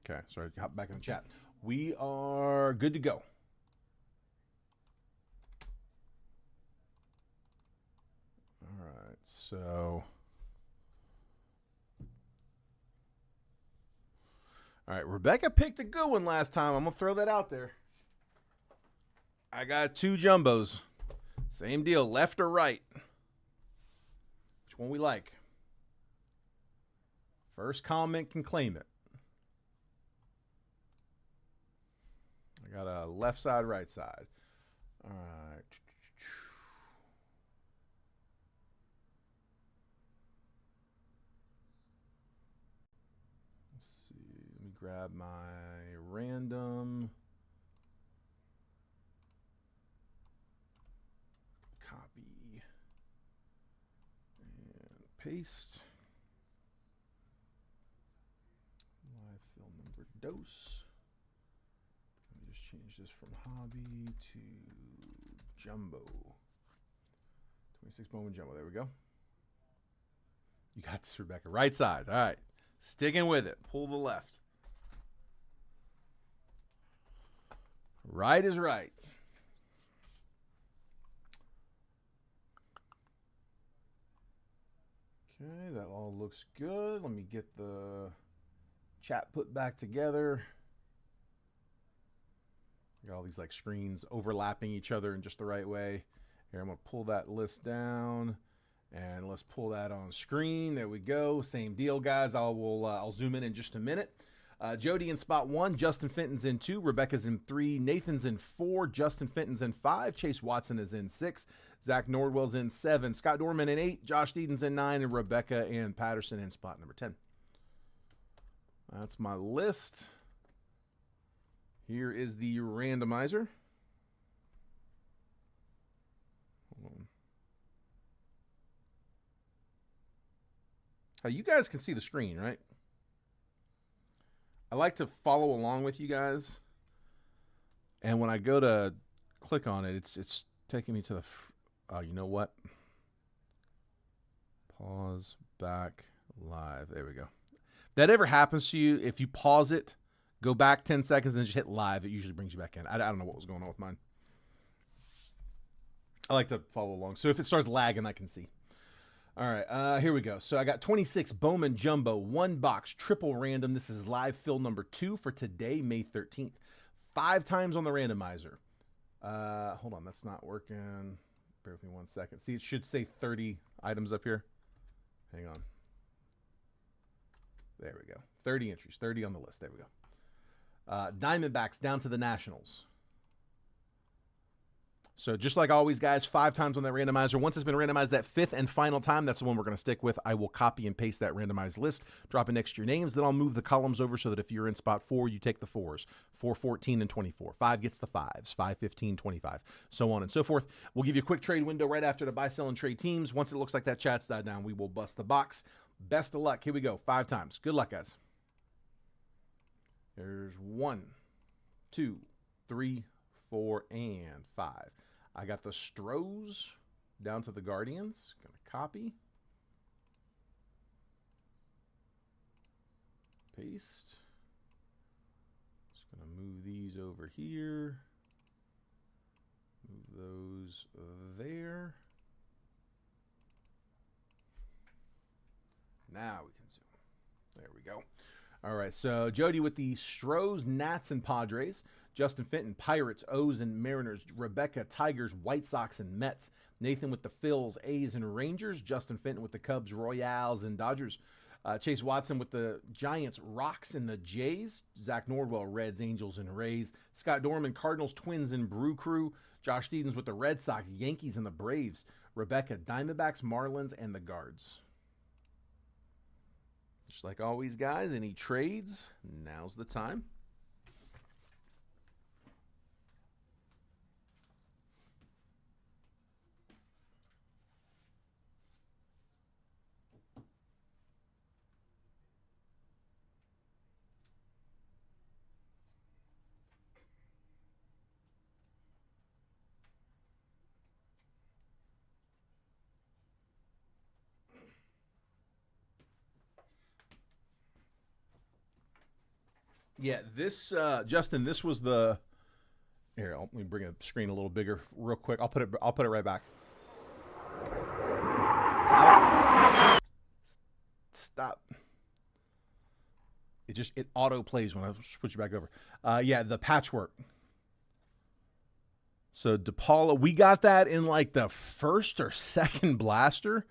Okay, sorry, hop back in the chat. We are good to go. All right, so. All right, Rebecca picked a good one last time. I'm going to throw that out there. I got 2 jumbos. Same deal, left or right. Which one we like? First comment can claim it. left side, right side. All right. Let's see. Let me grab my random. Copy. And paste. Live fill number dose. Let me just change this from hobby to jumbo. 26 Bowman jumbo. There we go. You got this, Rebecca. Right side. All right. Sticking with it. Pull the left. Right is right. Okay, that all looks good. Let me get the chat put back together. Got all these like screens overlapping each other in just the right way. Here, I'm going to pull that list down and let's pull that on screen. There we go. Same deal, guys. I'll zoom in just a minute. Jody in spot 1, Justin Fenton's in 2, Rebecca's in 3, Nathan's in 4, Justin Fenton's in 5, Chase Watson is in 6, Zach Nordwell's in 7, Scott Dorman in 8, Josh Deedon's in 9, and Rebecca and Patterson in spot number 10. That's my list. Here is the randomizer. Hold on. You guys can see the screen, right? I like to follow along with you guys, and when I go to click on it, it's taking me to the. Oh, you know what? Pause back live. There we go. If that ever happens to you, if you pause it, go back 10 seconds, and then just hit live, it usually brings you back in. I don't know what was going on with mine. I like to follow along, so if it starts lagging, I can see. All right, here we go. So I got 26 Bowman Jumbo, 1 box, triple random. This is live fill number 2 for today, May 13th. 5 times on the randomizer. Hold on, that's not working. Bear with me 1 second. See, it should say 30 items up here. Hang on. There we go. 30 entries, 30 on the list. There we go. Diamondbacks down to the Nationals. So just like always, guys, 5 times on that randomizer. Once it's been randomized that 5th and final time, that's the one we're going to stick with. I will copy and paste that randomized list, drop it next to your names. Then I'll move the columns over so that if you're in spot 4, you take the 4s. 4, 14, and 24. 5 gets the 5s. 5, 15, 25. So on and so forth. We'll give you a quick trade window right after the buy, sell, and trade teams. Once it looks like that chat's died down, we will bust the box. Best of luck. Here we go. 5 times. Good luck, guys. There's 1, 2, 3, 4, and 5. I got the Stros down to the Guardians. Going to copy. Paste. Just going to move these over here. Move those there. Now we can zoom. There we go. All right, so Jody with the Stros, Nats, and Padres. Justin Fenton, Pirates, O's, and Mariners. Rebecca, Tigers, White Sox, and Mets. Nathan with the Phils, A's, and Rangers. Justin Fenton with the Cubs, Royals, and Dodgers. Chase Watson with the Giants, Rocks, and the Jays. Zach Nordwell, Reds, Angels, and Rays. Scott Dorman, Cardinals, Twins, and Brew Crew. Josh Deedon's with the Red Sox, Yankees, and the Braves. Rebecca, Diamondbacks, Marlins, and the Guards. Just like always, guys, any trades, now's the time. Yeah, this, Justin, this was the, here, let me bring the screen a little bigger real quick. I'll put it right back. Stop. It auto plays when I switch it back over. Yeah, the patchwork. So DePaula, we got that in like the first or second blaster.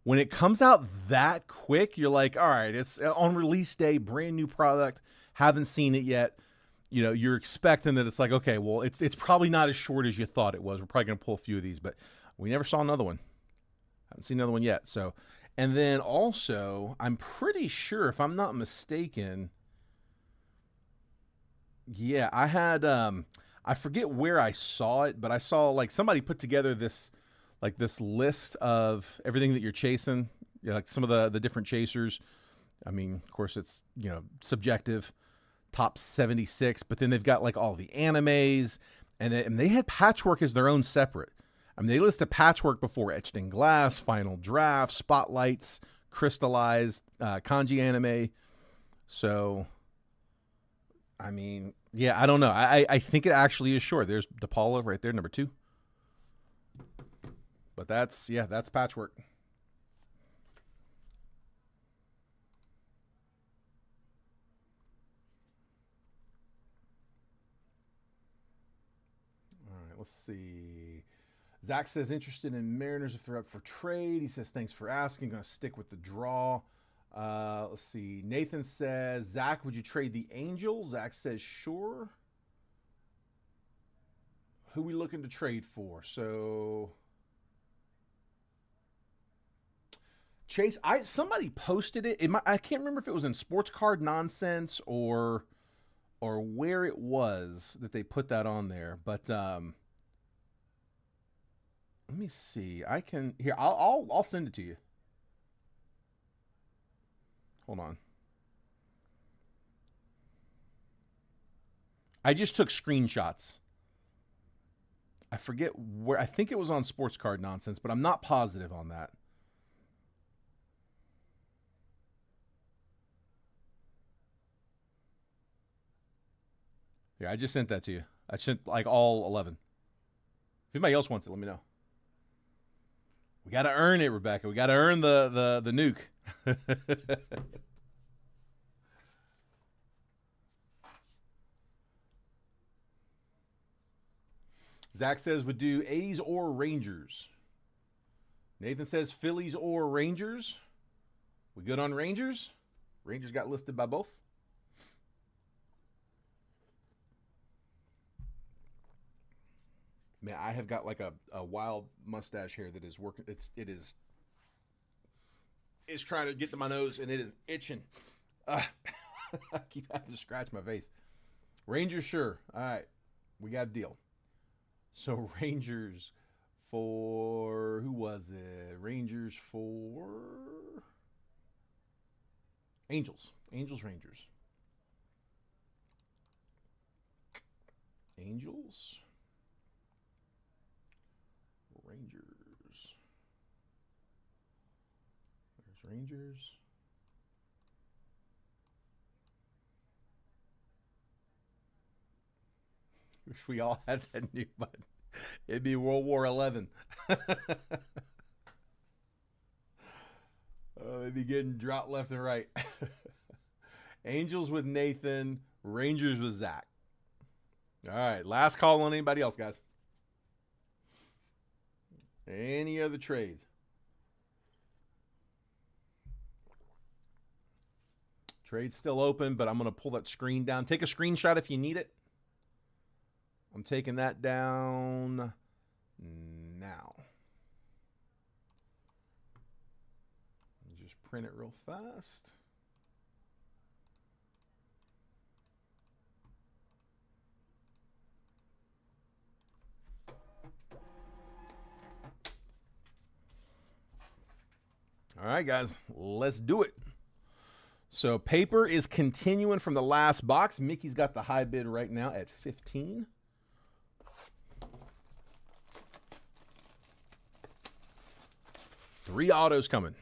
When it comes out that quick, you're like, all right, it's on release day, brand new product. Haven't seen it yet. you know, you're expecting that it's like, okay, well, it's probably not as short as you thought it was. We're probably going to pull a few of these, but we never saw another one. Haven't seen another one yet. So, and then also, I'm pretty sure, if I'm not mistaken, yeah, I had I forget where I saw it, but I saw like somebody put together this list of everything that you're chasing, you know, like some of the different chasers. I mean, of course, it's, you know, subjective. Top 76, but then they've got like all the animes, and they had Patchwork as their own separate. I mean, they listed Patchwork before Etched in Glass, Final Draft, Spotlights, Crystallized, Kanji Anime. So, I mean, yeah, I don't know. I think it actually is short. There's DePaula right there, number 2. But that's Patchwork. Let's see. Zach says interested in Mariners if they're up for trade. He says thanks for asking. Going to stick with the draw. Let's see. Nathan says, Zach, would you trade the Angels? Zach says sure. Who we looking to trade for? So Chase, somebody posted it. I can't remember if it was in Sports Card Nonsense or where it was that they put that on there, but let me see. I can here. I'll send it to you. Hold on. I just took screenshots. I forget where. I think it was on Sports Card Nonsense, but I'm not positive on that. Yeah, I just sent that to you. I sent like all 11. If anybody else wants it, let me know. We got to earn it, Rebecca. We got to earn the nuke. Zach says would do A's or Rangers. Nathan says Phillies or Rangers. We good on Rangers? Rangers got listed by both. Man, I have got like a wild mustache hair that is working. It's trying to get to my nose and it is itching. I keep having to scratch my face. Rangers, sure. All right, we got a deal. So Rangers for who was it? Rangers for Angels. Angels, Rangers. Angels. Rangers. There's Rangers. Wish we all had that new button. It'd be World War 11. Oh, they'd be getting dropped left and right. Angels with Nathan. Rangers with Zach. All right, last call on anybody else, guys. Any other trades? Trade's still open, but I'm going to pull that screen down. Take a screenshot if you need it. I'm taking that down now. Just print it real fast. All right, guys, let's do it. So paper is continuing from the last box. Mickey's got the high bid right now at 15. Three autos coming.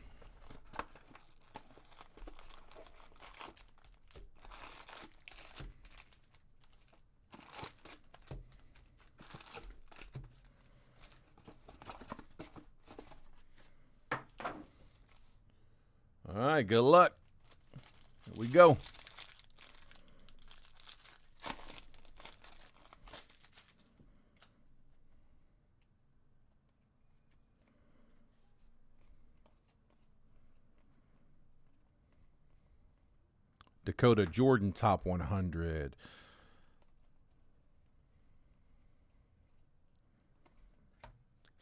All right, good luck. Here we go. Dakota Jordan top 100.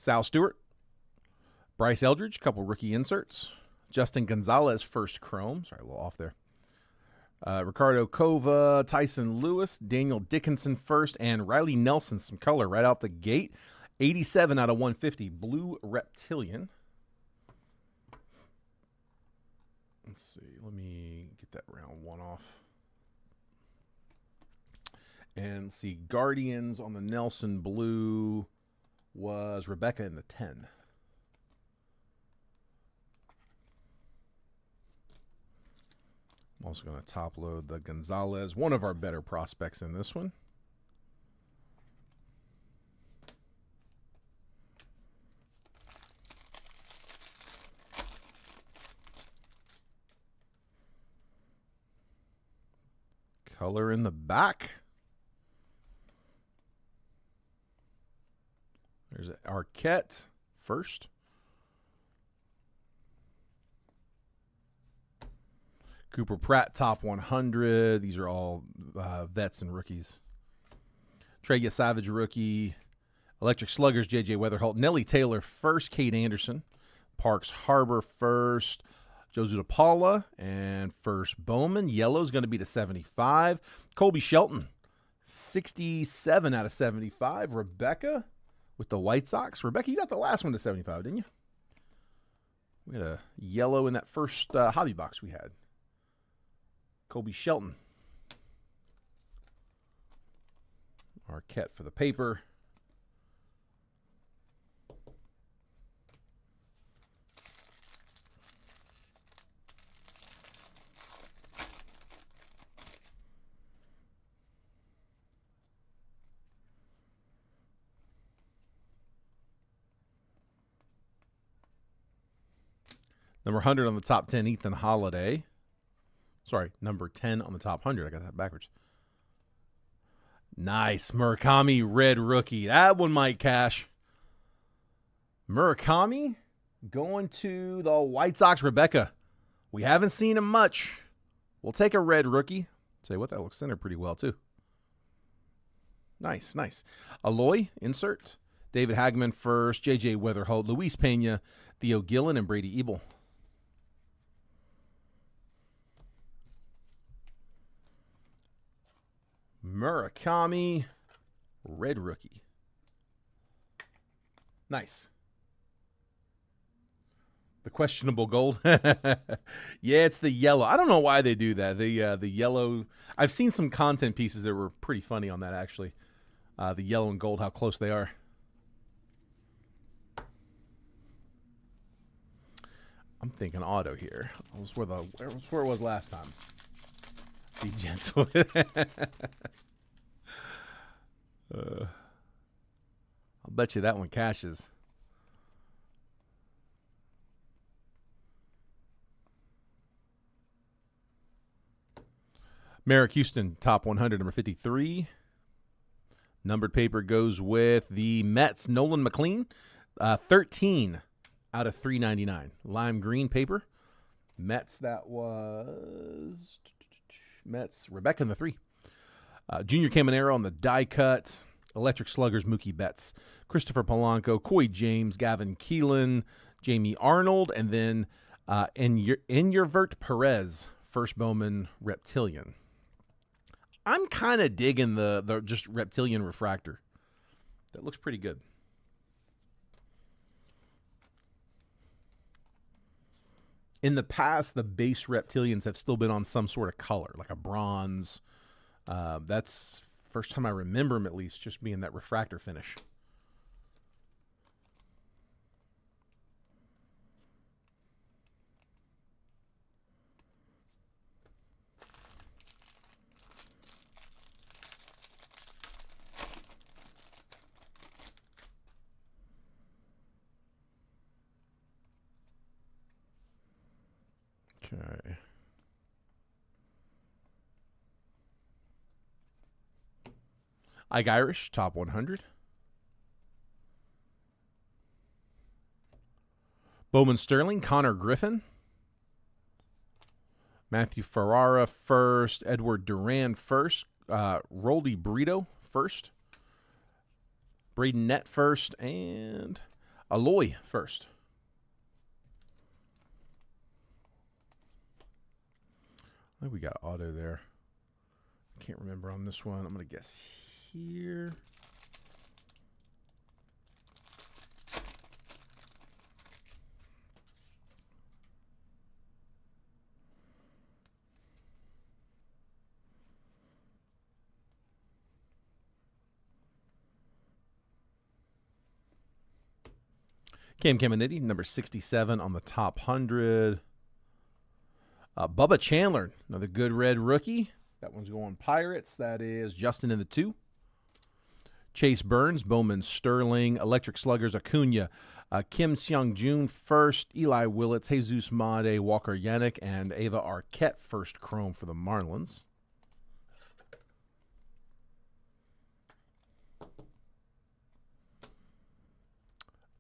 Sal Stewart. Bryce Eldridge, couple rookie inserts. Justin Gonzalez, first chrome. Sorry, a little off there. Ricardo Cova, Tyson Lewis, Daniel Dickinson first, and Riley Nelson, some color right out the gate. 87 out of 150, blue reptilian. Let's see, let me get that round one off. And see, Guardians on the Nelson blue was Rebecca in the 10. I'm also going to top load the Gonzalez, one of our better prospects in this one. Color in the back. There's Arquette first. Cooper Pratt, top 100. These are all vets and rookies. Treya Savage, rookie. Electric Sluggers, J.J. Weatherholt. Nelly Taylor, first. Kate Anderson. Parks Harbor, first. Josu DePaula, and first Bowman. Yellow's going to be to 75. Colby Shelton, 67 out of 75. Rebecca with the White Sox. Rebecca, you got the last one to 75, didn't you? We had a yellow in that first hobby box we had. Colby Shelton. Arquette for the paper. Number 100 on the top 10, Ethan Holiday. Sorry, number 10 on the top 100. I got that backwards. Nice. Murakami, red rookie. That one might cash. Murakami going to the White Sox. Rebecca. We haven't seen him much. We'll take a red rookie. Tell you what, that looks centered pretty well, too. Nice, nice. Aloy, insert. David Hagman first. J.J. Weatherholt. Luis Pena. Theo Gillen, and Brady Ebel. Murakami, red rookie. Nice. The questionable gold. Yeah, it's the yellow. I don't know why they do that. The yellow. I've seen some content pieces that were pretty funny on that, actually. The yellow and gold, how close they are. I'm thinking auto here. Where it was last time. Be gentle. I'll bet you that one cashes. Merrick Houston, top 100, number 53. Numbered paper goes with the Mets, Nolan McLean, 13 out of 399. Lime green paper. Mets, that was Mets, Rebecca in the 3. Junior Caminero on the die cut. Electric Sluggers, Mookie Betts. Christopher Polanco, Coy James, Gavin Keelan, Jamie Arnold, and then Inyervert Perez, first Bowman Reptilian. I'm kind of digging the just Reptilian refractor. That looks pretty good. In the past, the base Reptilians have still been on some sort of color, like a bronze. That's first time I remember them, at least, just being that refractor finish. Okay. Ike Irish, top 100. Bowman Sterling, Connor Griffin. Matthew Ferrara first. Edward Duran first. Roldy Brito first. Braden Nett first. And Aloy first. I think we got auto there. Can't remember on this one. I'm going to guess here. Cam Caminiti, number 67 on the top 100. Bubba Chandler, another good red rookie. That one's going Pirates. That is Justin in the 2. Chase Burns, Bowman Sterling, Electric Sluggers, Acuna, Kim Seong-jun first, Eli Willits, Jesus Made, Walker Yannick, and Ava Arquette first chrome for the Marlins.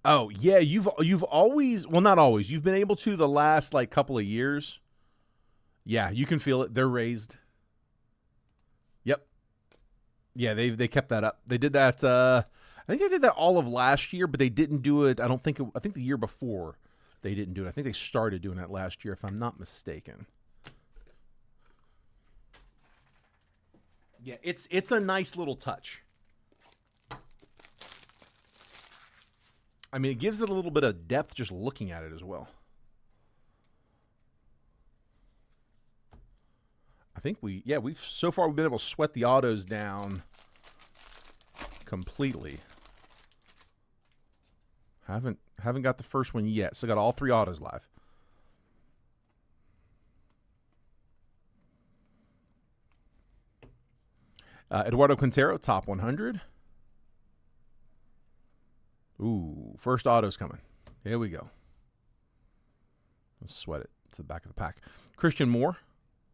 Oh, yeah, you've always, well, not always. You've been able to the last, like, couple of years. Yeah, you can feel it. They're raised. Yep. Yeah, they kept that up. They did that, I think they did that all of last year, but they didn't do it, I think the year before they didn't do it. I think they started doing that last year, if I'm not mistaken. Yeah, it's a nice little touch. I mean, it gives it a little bit of depth just looking at it as well. I think we've so far we've been able to sweat the autos down completely. Haven't got the first one yet. So got all 3 autos live. Eduardo Quintero, top 100. Ooh, first auto's coming. Here we go. Let's sweat it to the back of the pack. Christian Moore,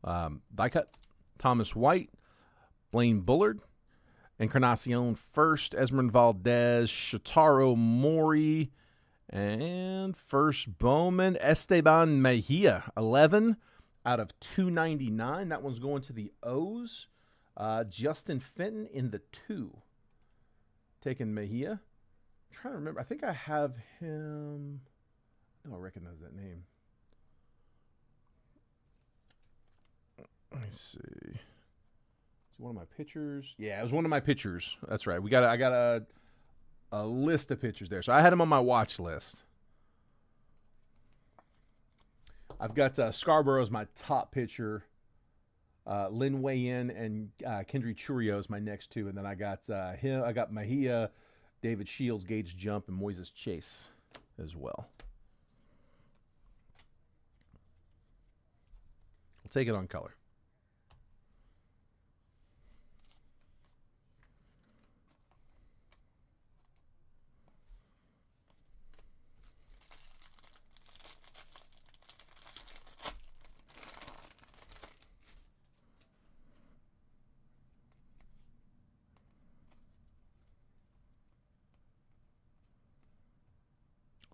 die cut. Thomas White, Blaine Bullard, Encarnacion first. Esmeralda Valdez, Shotaro Mori, and first Bowman, Esteban Mejia, 11 out of 299. That one's going to the O's. Justin Fenton in the 2. Taking Mejia. I'm trying to remember. I think I have him. I recognize that name. Let me see. It's one of my pitchers. Yeah, it was one of my pitchers. That's right. I got a list of pitchers there. So I had him on my watch list. I've got Scarborough as my top pitcher. Lin Wei-in and Kendry Churio is my next 2. And then I got him. I got Mejia, David Shields, Gage Jump, and Moises Chase as well. We'll take it on color.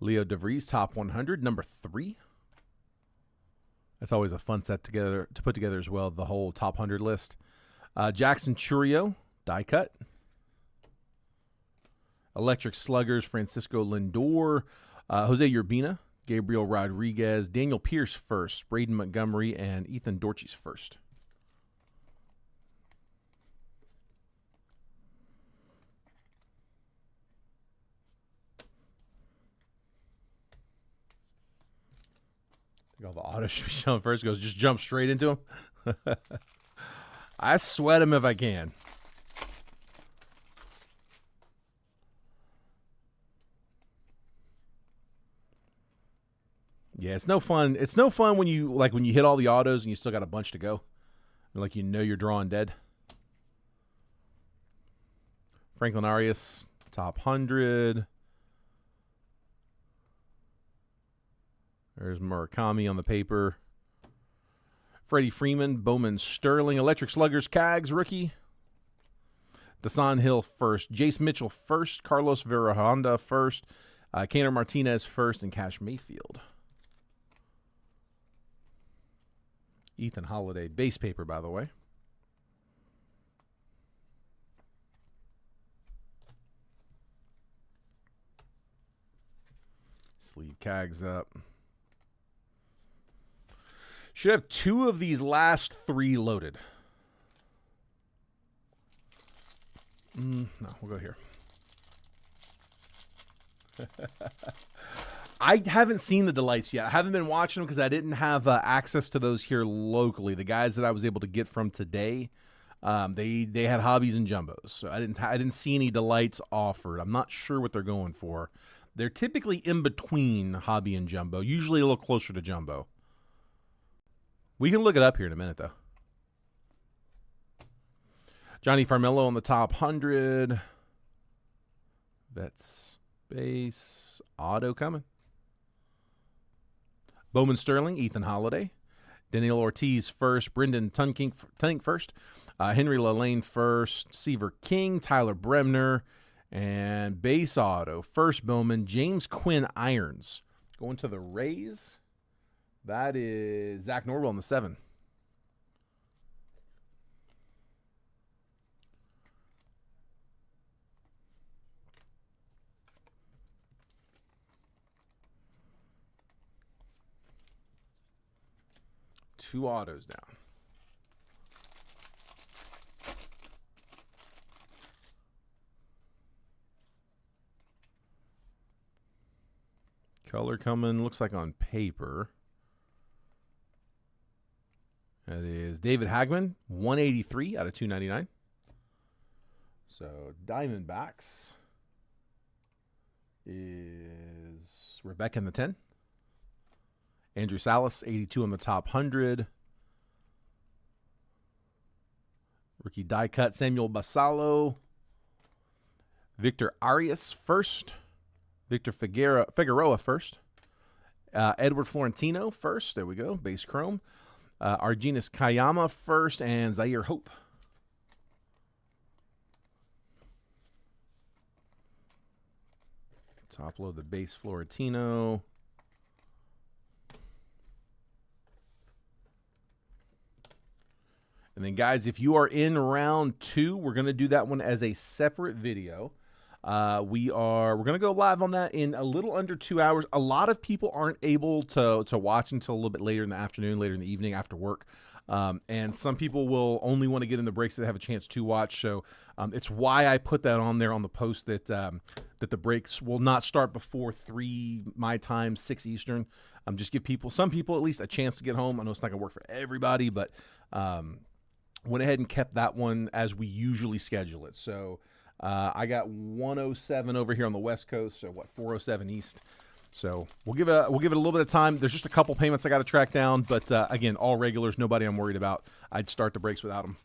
Leo DeVries, top 100, number 3. That's always a fun set to put together as well, the whole top 100 list. Jackson Churio, die cut. Electric Sluggers, Francisco Lindor, Jose Urbina, Gabriel Rodriguez, Daniel Pierce first, Braden Montgomery, and Ethan Dortches first. All the auto should be showing first. Goes just jump straight into him. I sweat him if I can. Yeah, it's no fun. It's no fun when you hit all the autos and you still got a bunch to go. Like you're drawing dead. Franklin Arias, top 100. There's Murakami on the paper. Freddie Freeman, Bowman Sterling, Electric Sluggers, Cags, rookie. Dasan Hill first. Jace Mitchell first. Carlos Verhonda first. Kaner Martinez first. And Cash Mayfield. Ethan Holiday, base paper, by the way. Sleeve Cags up. Should have 2 of these last 3 loaded. No, we'll go here. I haven't seen the delights yet. I haven't been watching them because I didn't have access to those here locally. The guys that I was able to get from today, they had hobbies and jumbos, so I didn't see any delights offered. I'm not sure what they're going for. They're typically in between hobby and jumbo, usually a little closer to jumbo. We can look it up here in a minute, though. Johnny Farmello on the top 100. Vets base. Auto coming. Bowman Sterling, Ethan Holiday. Daniel Ortiz first. Brendan Tunking first. Henry Lalane first. Seaver King. Tyler Bremner. And base auto. First Bowman. James Quinn Irons. Going to the Rays. That is Zach Norwell on the 7. Two autos down. Color coming, looks like on paper. That is David Hagman, 183 out of 299. So Diamondbacks is Rebecca in the 10. Andrew Salas, 82 on the top 100. Rookie die cut, Samuel Basallo. Victor Arias first. Victor Figueroa first. Edward Florentino first. There we go. Base chrome. Argenis Kayama first. And Zaire Hope. Top load the base Florentino. And then, guys, if you are in round 2, we're going to do that one as a separate video. We're going to go live on that in a little under 2 hours. A lot of people aren't able to watch until a little bit later in the afternoon, later in the evening after work. And some people will only want to get in the breaks that have a chance to watch. So it's why I put that on there on the post that that the breaks will not start before 3 my time, 6 Eastern. Just give some people at least a chance to get home. I know it's not going to work for everybody, but went ahead and kept that one as we usually schedule it. So I got 107 over here on the West Coast. So 407 East. So we'll give it a little bit of time. There's just a couple payments I got to track down, but again, all regulars, nobody I'm worried about. I'd start the breaks without them.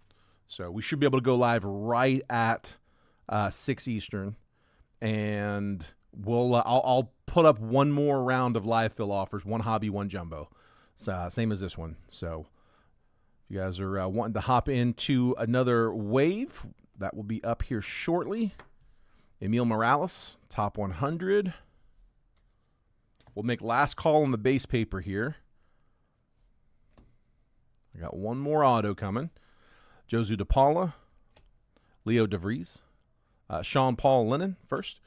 So we should be able to go live right at 6 Eastern, and I'll put up one more round of live fill offers, one hobby, one jumbo, same as this one. So if you guys are wanting to hop into another wave, that will be up here shortly. Emil Morales, top 100. We'll make last call on the base paper here. I got one more auto coming. Josu DePaula, Leo DeVries, Sean Paul Lennon first,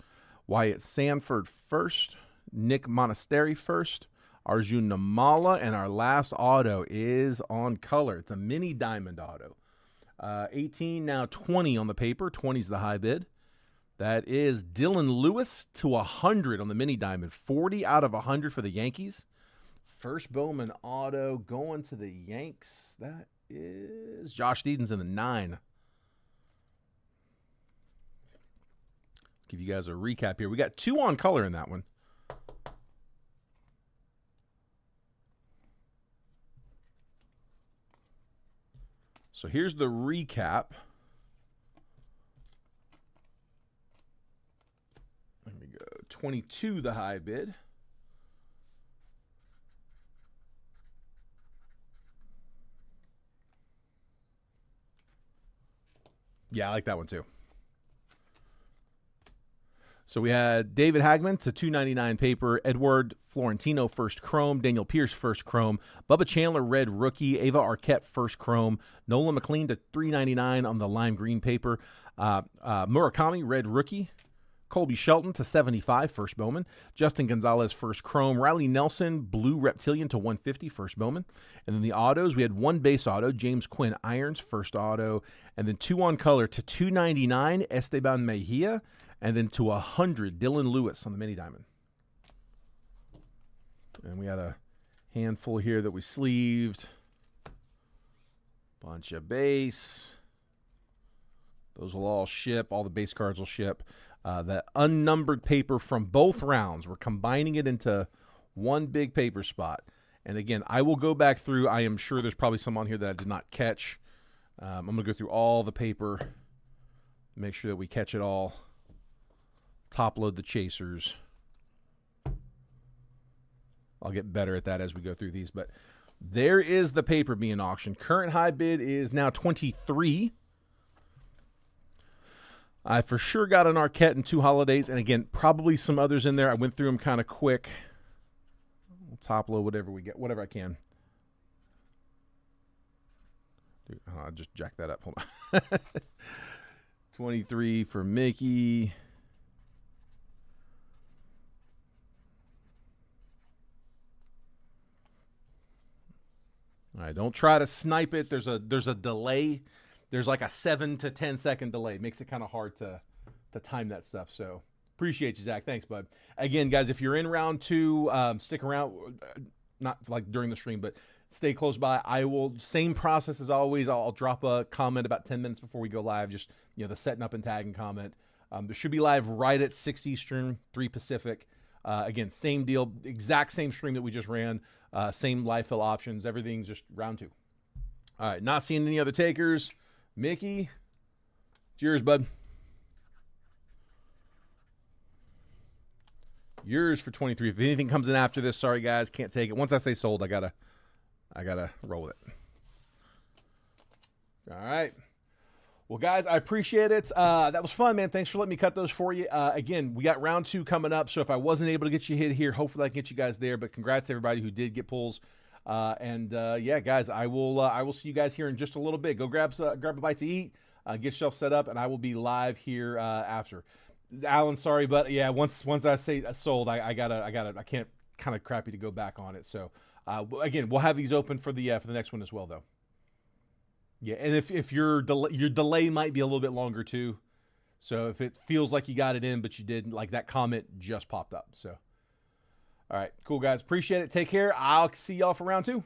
Wyatt Sanford first, Nick Monastery first, Arjun Namala, and our last auto is on color. It's a mini diamond auto. 18, now 20 on the paper. 20 is the high bid. That is Dylan Lewis to 100 on the mini diamond. 40 out of 100 for the Yankees. First Bowman auto going to the Yanks. That is Josh Deedens in the 9. Give you guys a recap here. We got 2 on color in that one. So here's the recap. Let me go. 22, the high bid. Yeah, I like that one too. So we had David Hagman to 299 paper, Edward Florentino first chrome, Daniel Pierce first chrome, Bubba Chandler red rookie, Ava Arquette first chrome, Nolan McLean to 399 on the lime green paper, Murakami red rookie, Colby Shelton to 75, first Bowman. Justin Gonzalez, first Chrome. Riley Nelson, Blue Reptilian to 150, first Bowman. And then the autos, we had one base auto, James Quinn Irons, first auto. And then 2 on color to 299, Esteban Mejia. And then to 100, Dylan Lewis on the mini diamond. And we had a handful here that we sleeved. Bunch of base. Those will all ship. All the base cards will ship. The unnumbered paper from both rounds, we're combining it into one big paper spot. And again, I will go back through. I am sure there's probably some on here that I did not catch. I'm going to go through all the paper, make sure that we catch it all. Top load the chasers. I'll get better at that as we go through these. But there is the paper being auctioned. Current high bid is now 23. I for sure got an Arquette and 2 holidays, and again, probably some others in there. I went through them kind of quick. We'll top load whatever we get, whatever I can. Dude, I'll just jack that up. Hold on. 23 for Mickey. All right, don't try to snipe it. There's a delay. There's like a 7 to 10 second delay. It makes it kind of hard to time that stuff. So appreciate you, Zach. Thanks, bud. Again, guys, if you're in round 2, stick around. Not like during the stream, but stay close by. I will, same process as always. I'll drop a comment about 10 minutes before we go live. Just, the setting up and tagging comment. There should be live right at 6 Eastern, 3 Pacific. Again, same deal. Exact same stream that we just ran. Same live fill options. Everything's just round 2. All right, not seeing any other takers. Mickey, it's yours, bud. Yours for 23. If anything comes in after this, sorry guys, can't take it. Once I say sold, I gotta roll with it. All right. Well, guys, I appreciate it. That was fun, man. Thanks for letting me cut those for you. Again, we got round 2 coming up, so if I wasn't able to get you hit here, hopefully I can get you guys there. But congrats to everybody who did get pulls. Yeah, guys, I will see you guys here in just a little bit. Go grab a bite to eat, get yourself set up, and I will be live here after. Alan, sorry, but yeah, once I say sold, I can't, kind of crappy to go back on it. So again, we'll have these open for the next one as well, though. Yeah, and if your delay might be a little bit longer too. So if it feels like you got it in, but you didn't, like that comment just popped up. So. All right, cool, guys. Appreciate it. Take care. I'll see y'all for round 2.